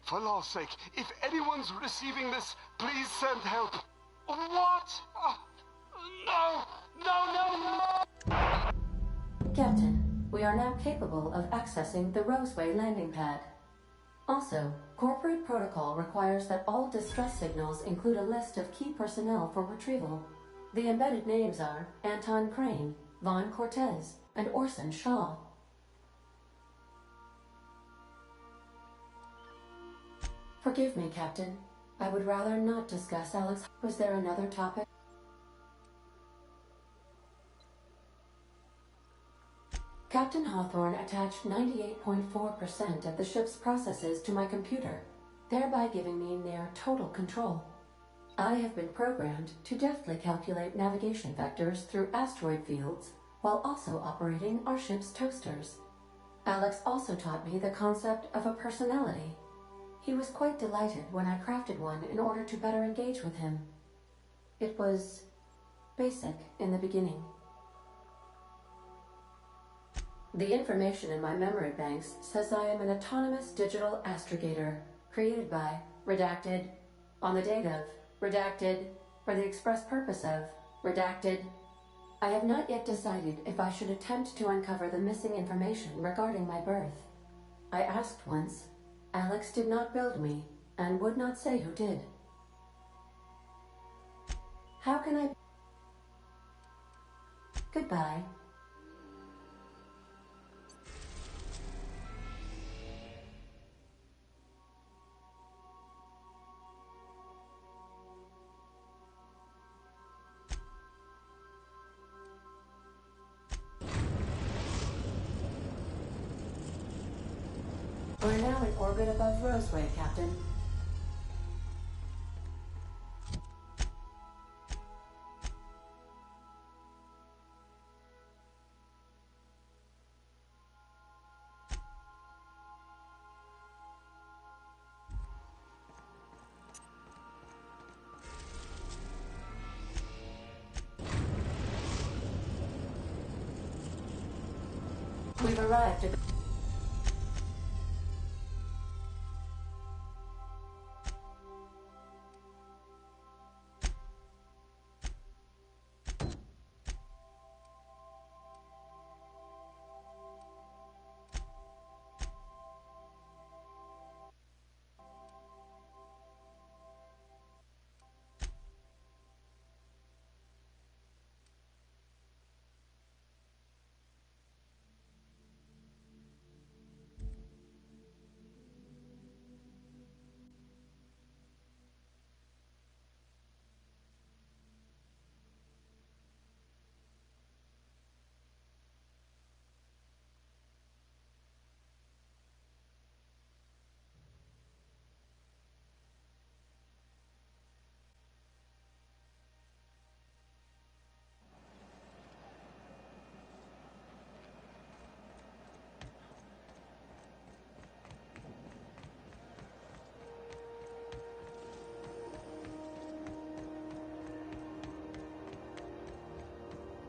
For law's sake, if anyone's receiving this, please send help. What? No! Captain, we are now capable of accessing the Roseway landing pad. Also, corporate protocol requires that all distress signals include a list of key personnel for retrieval. The embedded names are Anton Crane, Vaughn Cortez, and Orson Shaw. Forgive me, Captain. I would rather not discuss Alex. Was there another topic? Captain Hawthorne attached 98.4% of the ship's processes to my computer, thereby giving me near total control. I have been programmed to deftly calculate navigation vectors through asteroid fields while also operating our ship's toasters. Alex also taught me the concept of a personality. He was quite delighted when I crafted one in order to better engage with him. It was basic in the beginning. The information in my memory banks says I am an autonomous digital astrogator, created by, redacted, on the date of, redacted, for the express purpose of, redacted. I have not yet decided if I should attempt to uncover the missing information regarding my birth. I asked once. Alex did not build me, and would not say who did. How can I... Goodbye. We're now in orbit above Roseway, Captain. We've arrived at the...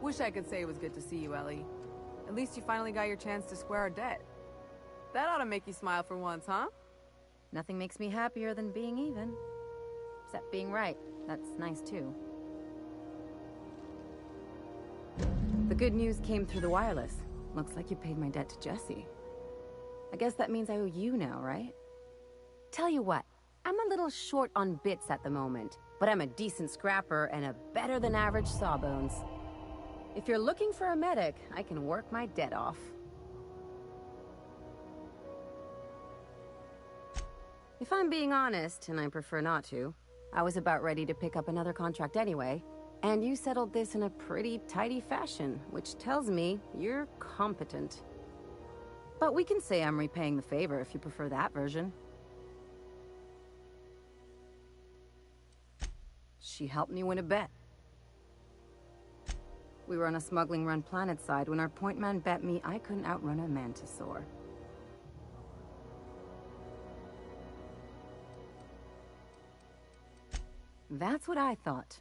Wish I could say it was good to see you, Ellie. At least you finally got your chance to square our debt. That ought to make you smile for once, huh? Nothing makes me happier than being even. Except being right. That's nice, too. The good news came through the wireless. Looks like you paid my debt to Jesse. I guess that means I owe you now, right? Tell you what, I'm a little short on bits at the moment, but I'm a decent scrapper and a better-than-average sawbones. If you're looking for a medic, I can work my debt off. If I'm being honest, and I prefer not to, I was about ready to pick up another contract anyway, and you settled this in a pretty tidy fashion, which tells me you're competent. But we can say I'm repaying the favor if you prefer that version. She helped me win a bet. We were on a smuggling run planet side when our point man bet me I couldn't outrun a mantisaur. That's what I thought.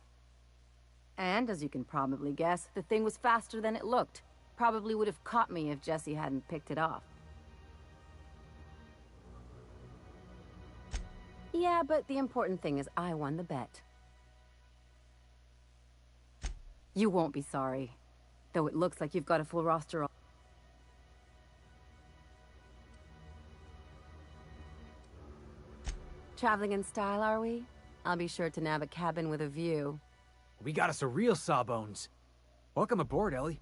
And as you can probably guess, the thing was faster than it looked. Probably would have caught me if Jesse hadn't picked it off. Yeah, but the important thing is I won the bet. You won't be sorry. Though it looks like you've got a full roster. Traveling in style, are we? I'll be sure to nab a cabin with a view. We got us a real sawbones. Welcome aboard, Ellie.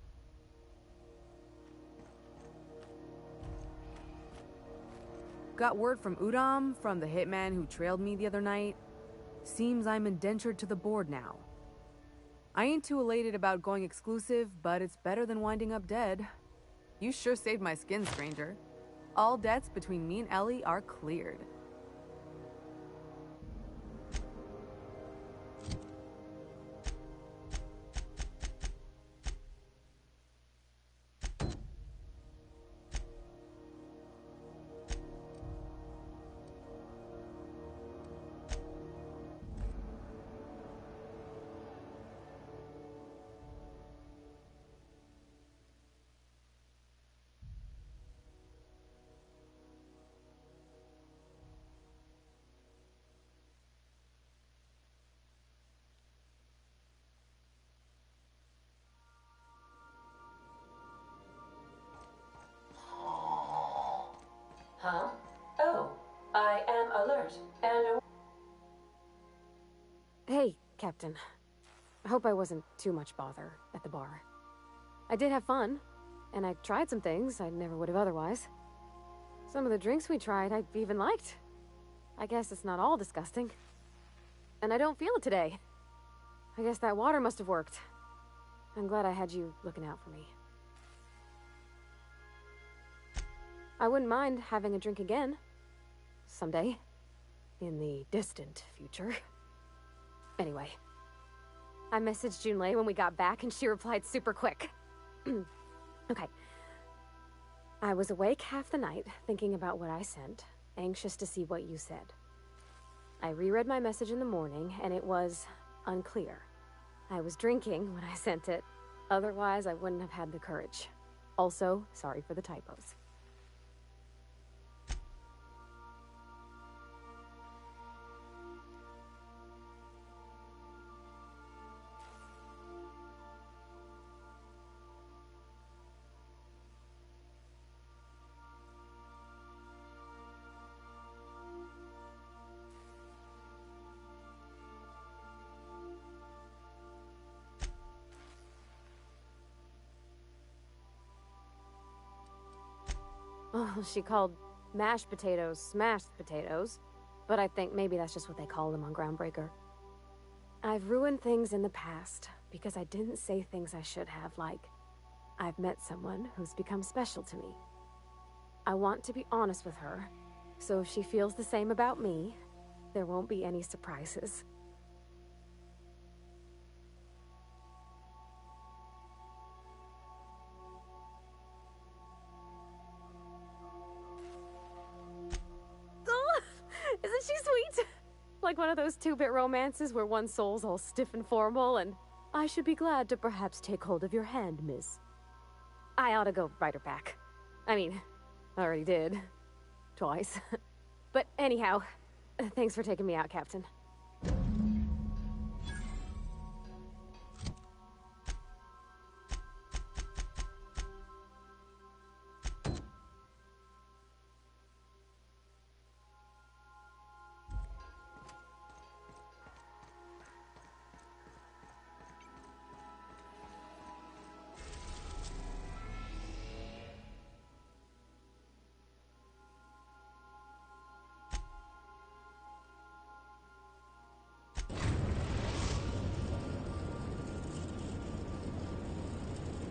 Got word from Udom, from the hitman who trailed me the other night. Seems I'm indentured to the board now. I ain't too elated about going exclusive, but it's better than winding up dead. You sure saved my skin, stranger. All debts between me and Ellie are cleared. Huh? Oh, I am alert and... Hey, Captain. I hope I wasn't too much bother at the bar. I did have fun, and I tried some things I never would have otherwise. Some of the drinks we tried I even liked. I guess it's not all disgusting. And I don't feel it today. I guess that water must have worked. I'm glad I had you looking out for me. I wouldn't mind having a drink again. Someday. In the distant future. Anyway. I messaged Junlei when we got back and she replied super quick. Okay. I was awake half the night, thinking about what I sent, anxious to see what you said. I reread my message in the morning, and it was unclear. I was drinking when I sent it. Otherwise, I wouldn't have had the courage. Also, sorry for the typos. Oh, she called mashed potatoes smashed potatoes, but I think maybe that's just what they call them on Groundbreaker. I've ruined things in the past because I didn't say things I should have, like, I've met someone who's become special to me. I want to be honest with her, so if she feels the same about me, there won't be any surprises. Isn't she sweet? Like one of those two-bit romances where one soul's all stiff and formal and, I should be glad to perhaps take hold of your hand, miss. I ought to go write her back. I mean, I already did. Twice. But anyhow, thanks for taking me out, Captain.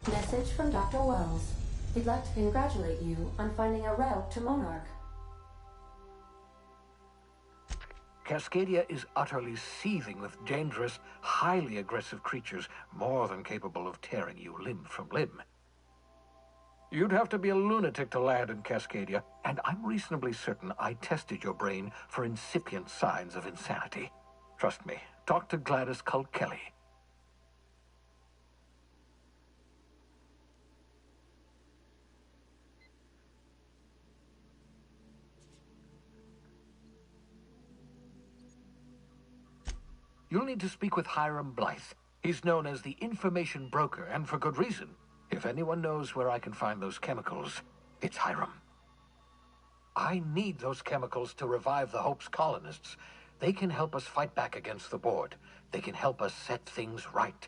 Message from Dr. Wells. He'd like to congratulate you on finding a route to Monarch. Cascadia is utterly seething with dangerous, highly aggressive creatures, more than capable of tearing you limb from limb. You'd have to be a lunatic to land in Cascadia, and I'm reasonably certain I tested your brain for incipient signs of insanity. Trust me, talk to Gladys Culkelly. You'll need to speak with Hiram Blythe. He's known as the information broker, and for good reason. If anyone knows where I can find those chemicals, it's Hiram. I need those chemicals to revive the Hope's colonists. They can help us fight back against the Board. They can help us set things right.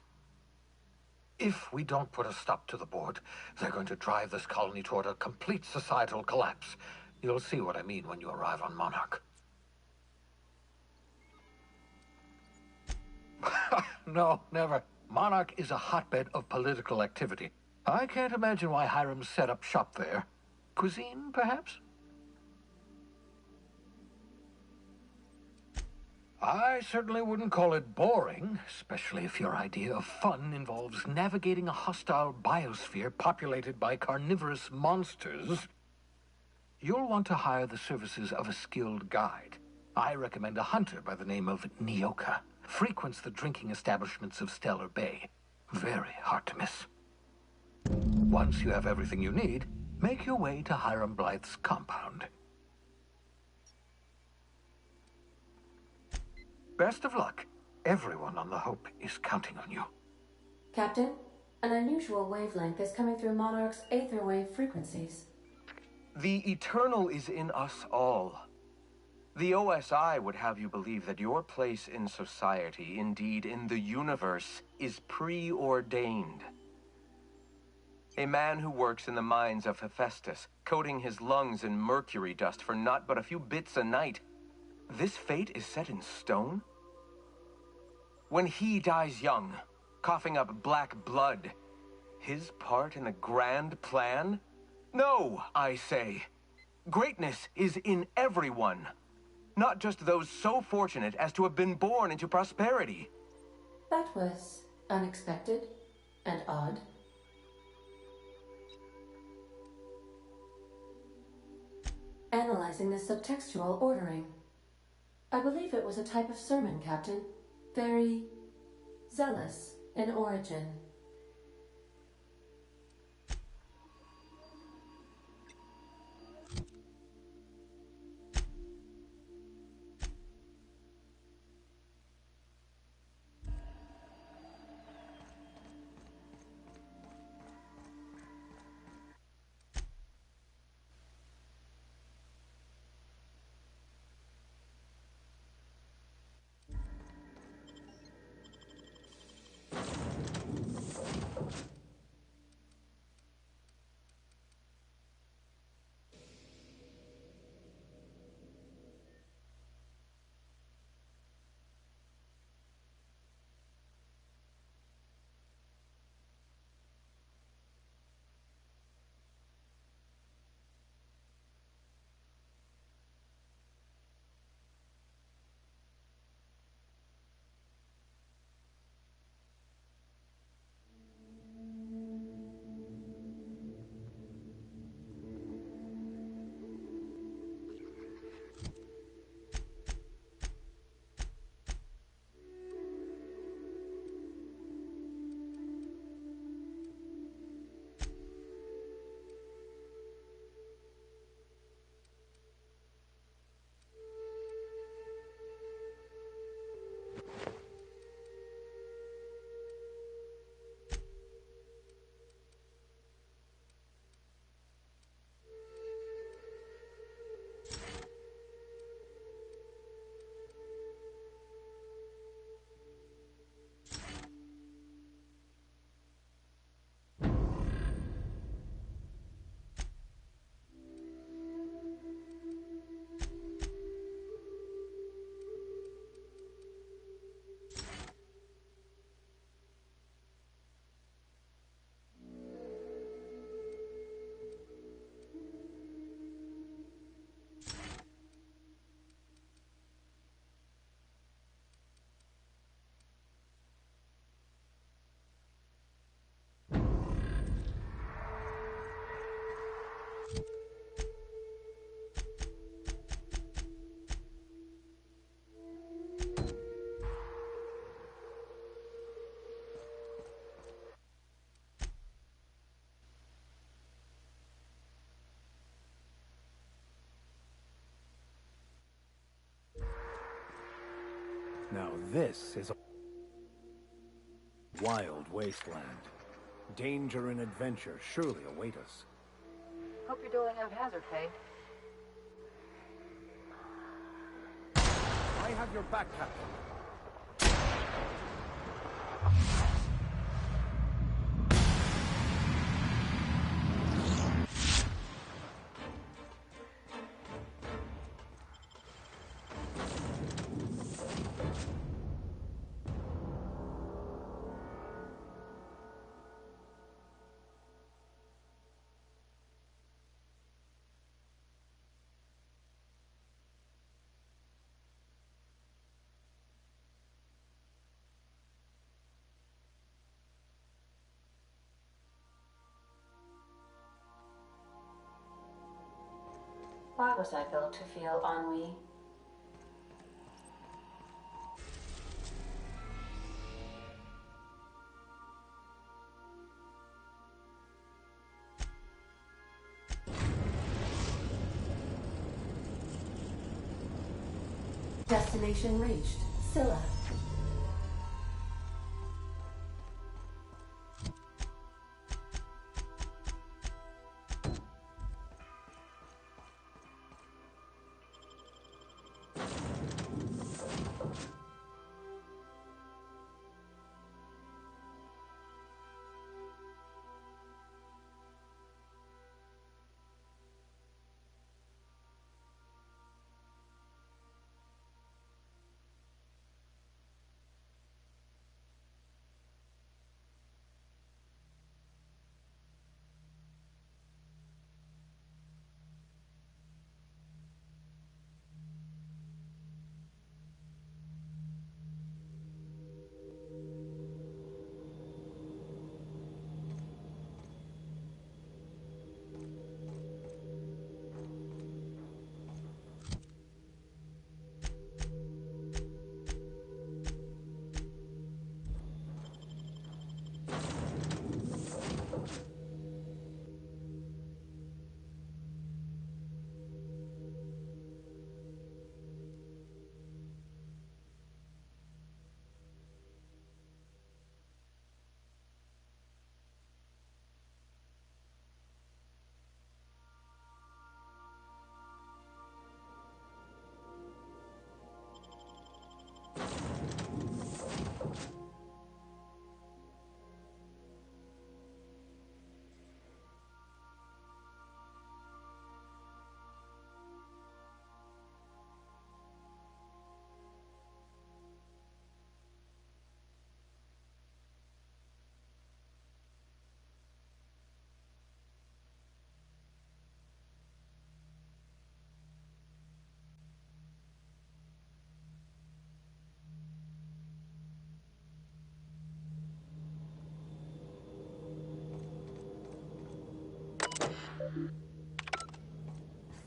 If we don't put a stop to the Board, they're going to drive this colony toward a complete societal collapse. You'll see what I mean when you arrive on Monarch. No, never. Monarch is a hotbed of political activity. I can't imagine why Hiram set up shop there. Cuisine, perhaps? I certainly wouldn't call it boring, especially if your idea of fun involves navigating a hostile biosphere populated by carnivorous monsters. You'll want to hire the services of a skilled guide. I recommend a hunter by the name of Nyoka. Frequents the drinking establishments of Stellar Bay. Very hard to miss. Once you have everything you need, make your way to Hiram Blythe's compound. Best of luck. Everyone on the Hope is counting on you. Captain, an unusual wavelength is coming through Monarch's aether wave frequencies. The eternal is in us all. The OSI would have you believe that your place in society, indeed in the universe, is preordained. A man who works in the mines of Hephaestus, coating his lungs in mercury dust for not but a few bits a night. This fate is set in stone? When he dies young, coughing up black blood, his part in the grand plan? No, I say. Greatness is in everyone, not just those so fortunate as to have been born into prosperity. That was unexpected and odd. Analyzing the subtextual ordering. I believe it was a type of sermon, Captain. Very zealous in origin. Now this is a wild wasteland. Danger and adventure surely await us. Hope you're doling out hazard pay. I have your back, Captain. Why was I built to feel ennui? Destination reached. Scylla.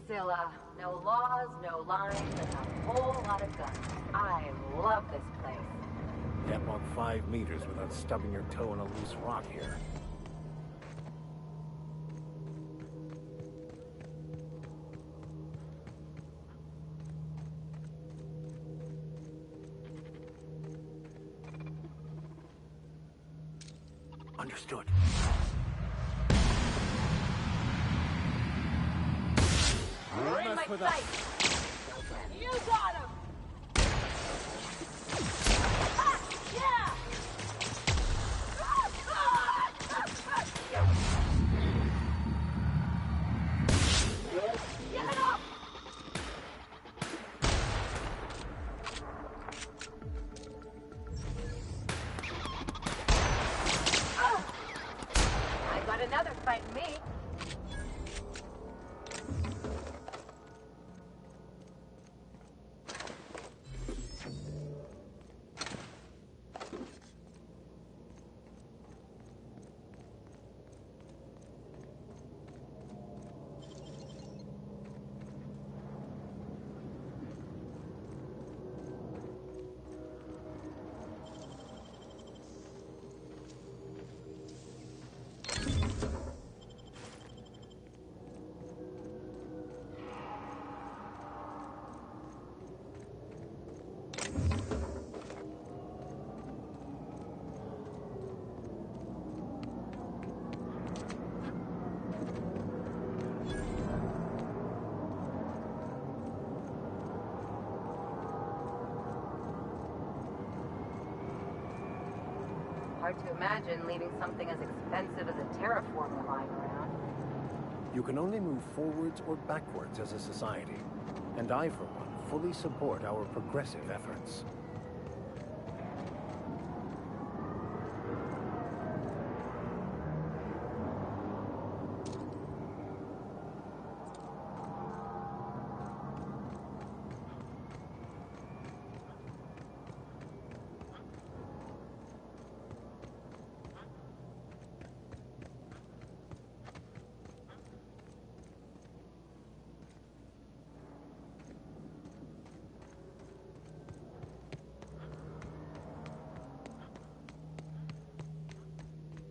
Zilla. No laws, no lines, and a whole lot of guns. I love this place. Can't walk 5 meters without stubbing your toe in a loose rock here. Understood. We're in my sight. You got him. Ah, yeah. Give it up. I got another fighting me. Hard to imagine leaving something as expensive as a terraformer lying around. You can only move forwards or backwards as a society. And I, for one, fully support our progressive efforts.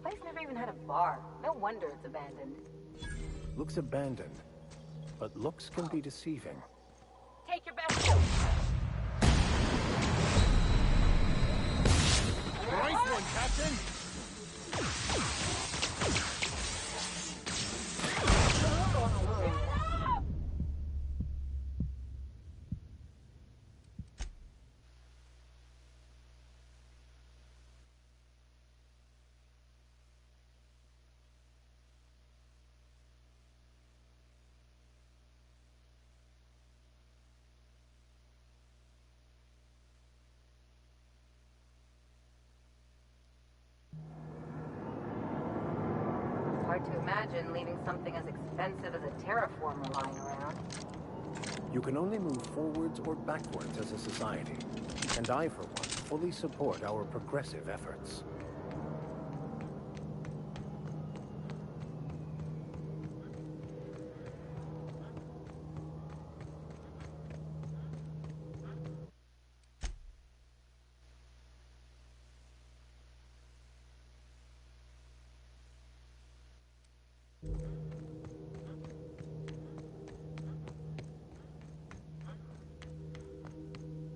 Place never even had a bar. No wonder it's abandoned. Looks abandoned, but looks can be deceiving. Take your best shot. Nice one, Captain! Hard to imagine leaving something as expensive as a terraformer lying around. You can only move forwards or backwards as a society. And I, for one, fully support our progressive efforts.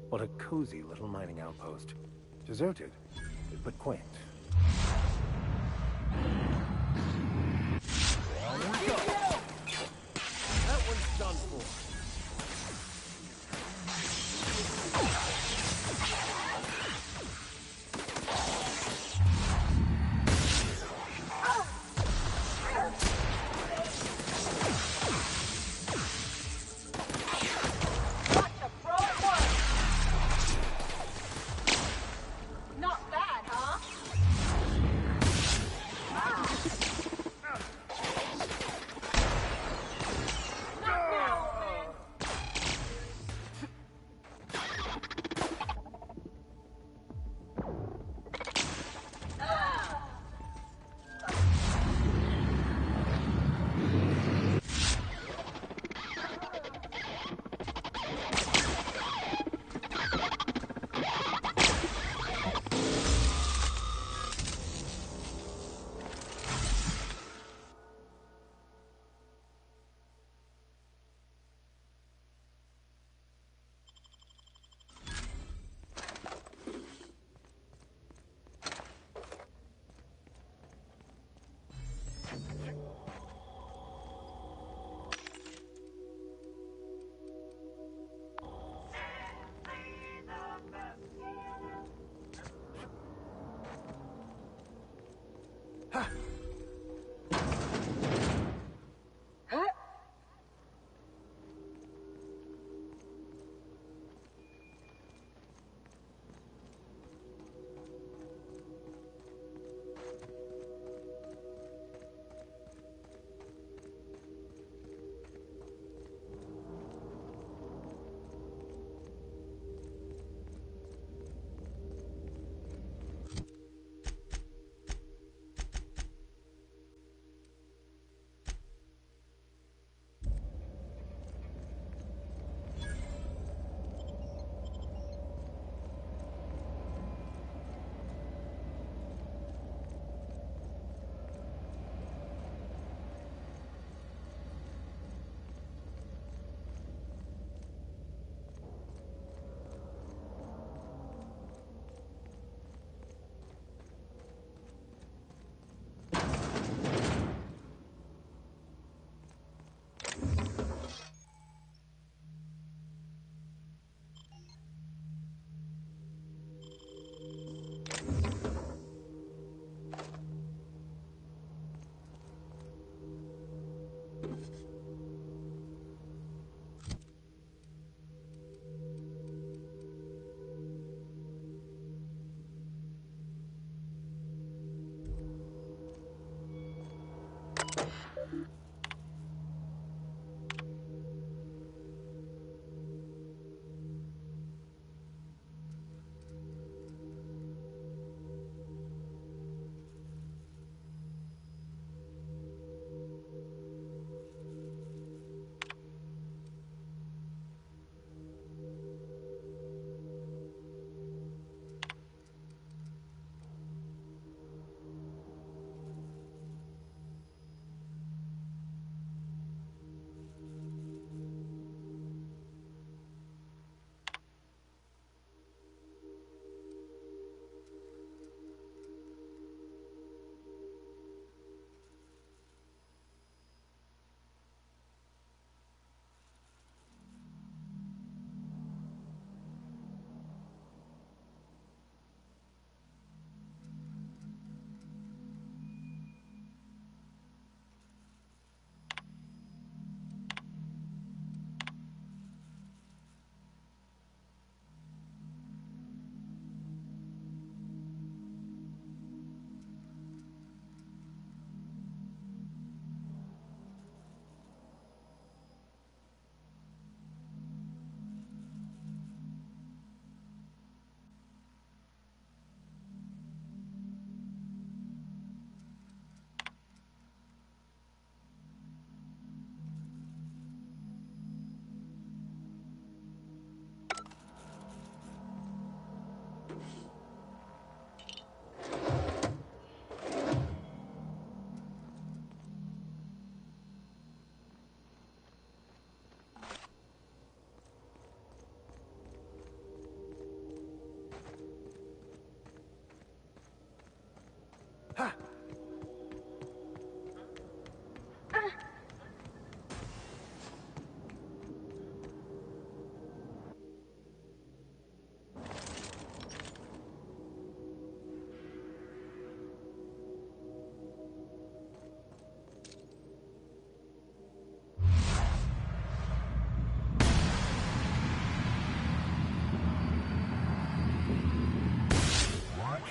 What a cozy little mining outpost. Deserted, but quaint. That one's done for. Not bad, huh?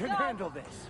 Can handle this.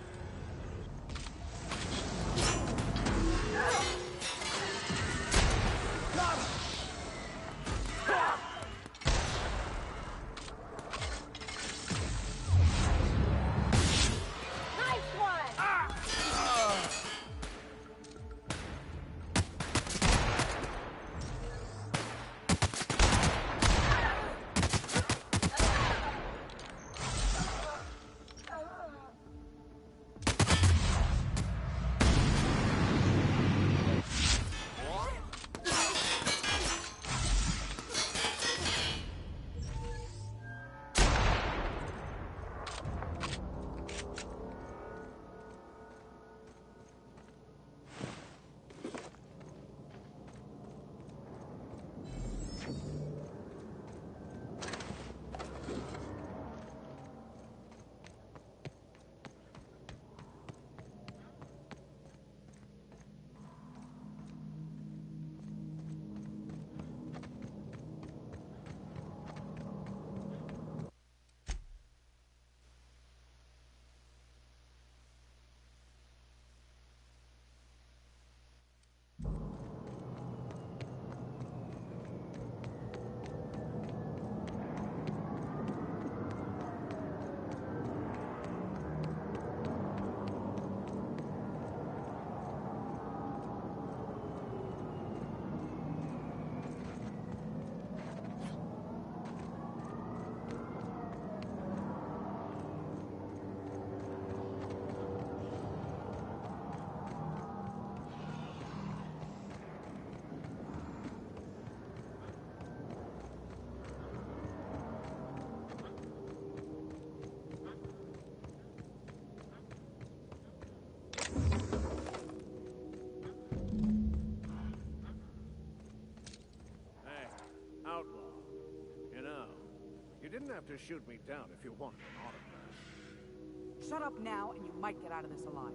have to shoot me down if you wanted an autograph. Shut up now, and you might get out of this alive.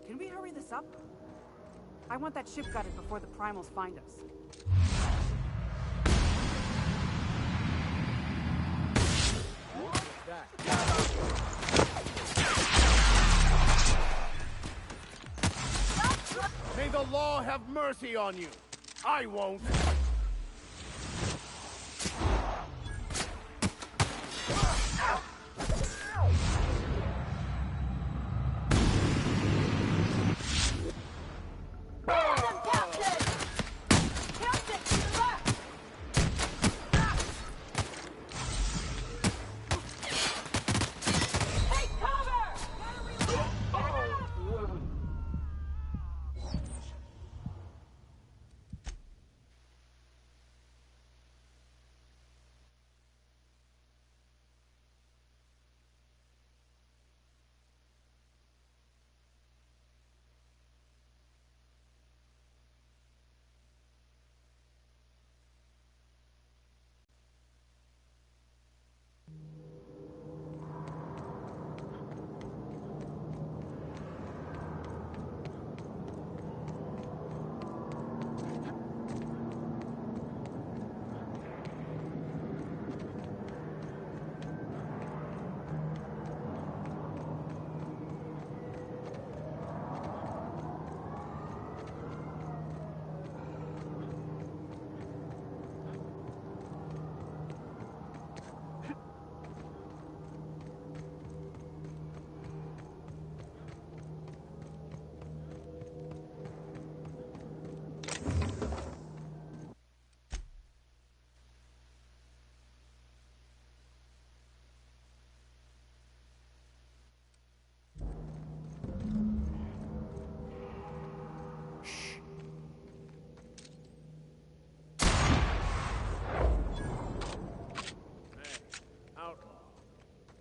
Can we hurry this up? I want that ship gutted before the primals find us. May the law have mercy on you. I won't.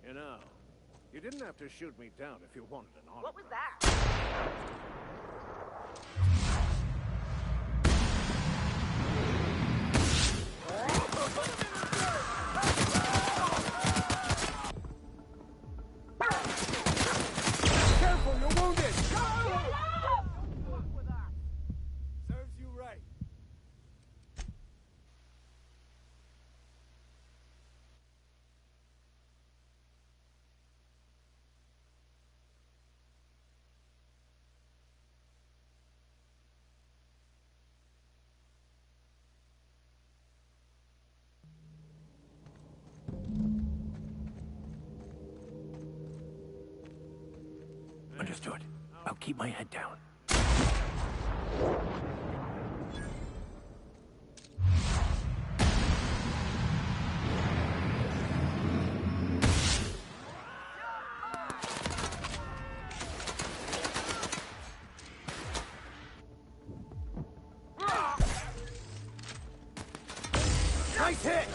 You know, you didn't have to shoot me down if you wanted an autograph. What was that? Careful, you're wounded! Serves you right. Understood. I'll keep my head down. Nice hit!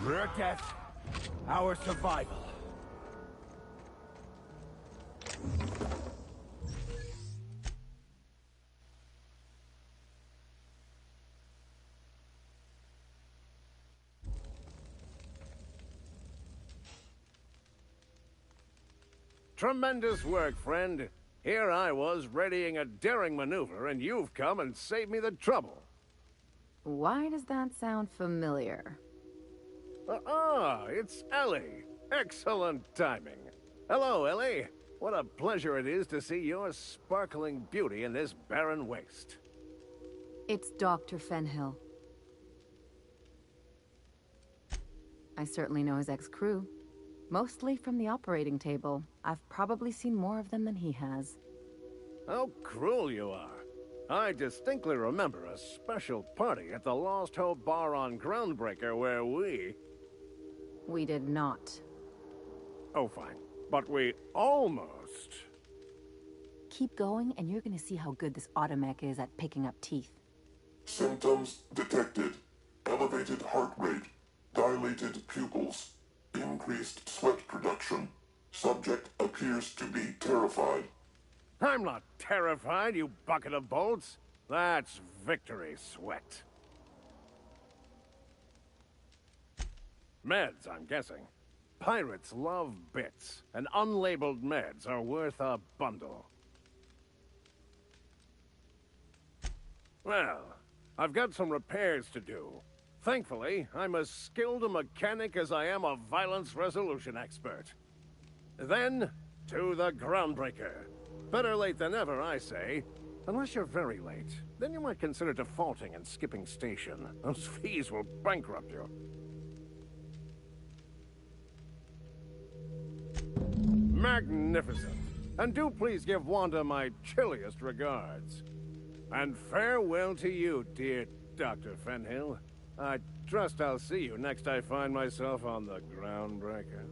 Your death, our survival. Tremendous work, friend. Here I was readying a daring maneuver, and you've come and saved me the trouble. Why does that sound familiar? It's Ellie. Excellent timing. Hello, Ellie. What a pleasure it is to see your sparkling beauty in this barren waste. It's Dr. Fenhill. I certainly know his ex-crew. Mostly from the operating table. I've probably seen more of them than he has. How cruel you are. I distinctly remember a special party at the Lost Hope Bar on Groundbreaker where We did not. Oh, fine. But we almost... Keep going, and you're gonna see how good this automech is at picking up teeth. Symptoms detected. Elevated heart rate, dilated pupils, increased sweat production. Subject appears to be terrified. I'm not terrified, you bucket of bolts. That's victory sweat. Meds, I'm guessing. Pirates love bits, and unlabeled meds are worth a bundle. Well, I've got some repairs to do. Thankfully, I'm as skilled a mechanic as I am a violence resolution expert. Then, to the Groundbreaker. Better late than never, I say. Unless you're very late, then you might consider defaulting and skipping station. Those fees will bankrupt you. Magnificent. And do please give Wanda my chilliest regards. And farewell to you, dear Dr. Fenhill. I trust I'll see you next I find myself on the Groundbreaker.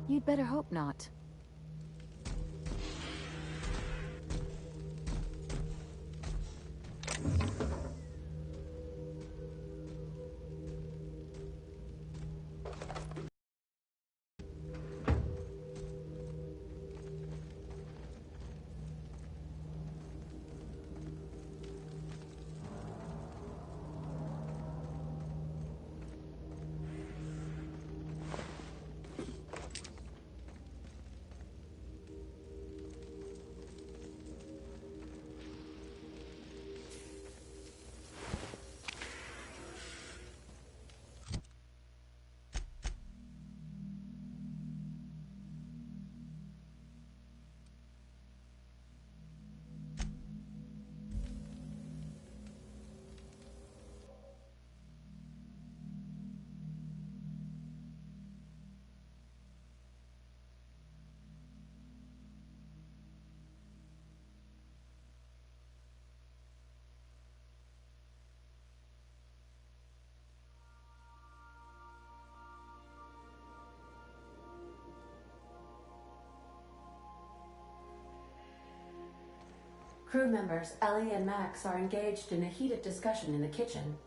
You'd better hope not. Crew members Ellie and Max are engaged in a heated discussion in the kitchen.